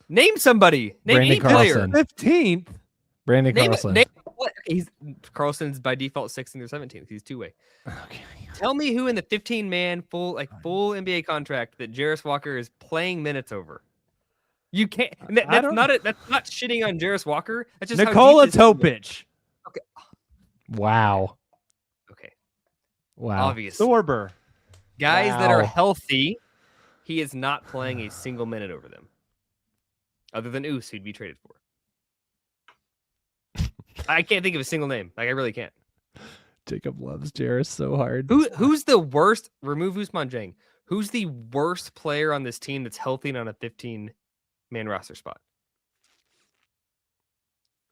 name somebody. Name Brandon any player. Carlson. 15th. Brandon Carlson. He's Carlson's by default 16th or 17th. He's two-way. Okay. Tell me who in the 15-man full NBA contract that Jarris Walker is playing minutes over. You can't. That's not shitting on Jarris Walker. That's just Nikola Topic. Okay. Wow. Okay. Wow. Obvious. Sorber. Guys that are healthy, he is not playing a single minute over them. Other than Oos, who'd be traded for. I can't think of a single name. Like I really can't. Jacob loves Jarris so hard. Who's the worst? Remove Ousmane Dieng. Who's the worst player on this team that's healthy and on a 15-man roster spot?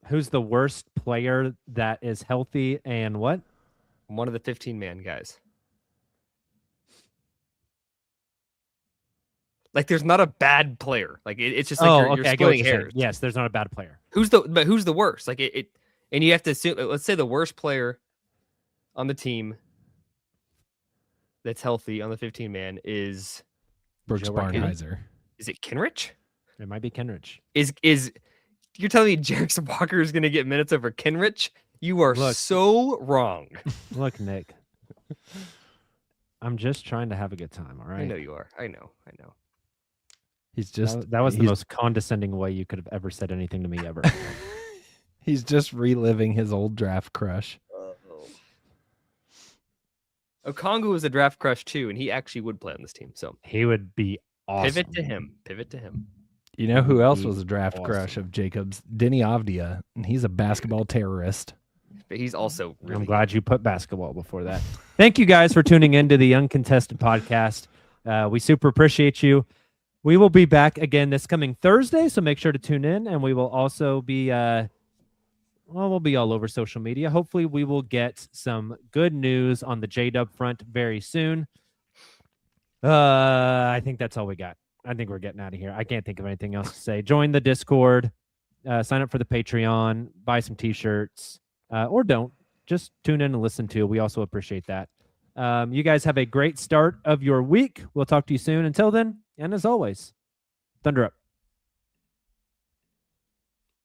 Who's the worst player that is healthy and what? One of the 15-man guys. Like, there's not a bad player. Like, it's just like you're splitting hairs. Yes, there's not a bad player. Who's the worst? Like, and you have to assume. Let's say the worst player on the team that's healthy on the 15-man is Brooks Barnheiser. Is it Kenrich? It might be Kenrich. Is you're telling me Jarris Walker is going to get minutes over Kenrich? You are so wrong. Look, Nick. I'm just trying to have a good time. All right. I know you are. I know. He's just that was the most condescending way you could have ever said anything to me ever. He's just reliving his old draft crush. Okongwu was a draft crush too, and he actually would play on this team. So he would be awesome. Pivot to him. You know who else was a draft crush of Jacob's? Denny Avdia, and he's a basketball terrorist. But he's also really I'm glad you put basketball before that. Thank you guys for tuning into the Uncontested podcast. We super appreciate you. We will be back again this coming Thursday, so make sure to tune in, and we will also be we'll be all over social media. Hopefully we will get some good news on the J-Dub front very soon. I think that's all we got. I think we're getting out of here. I can't think of anything else to say. Join the Discord, sign up for the Patreon, buy some t-shirts, or don't. Just tune in and listen to. We also appreciate that. You guys have a great start of your week. We'll talk to you soon. Until then, and as always, Thunder up.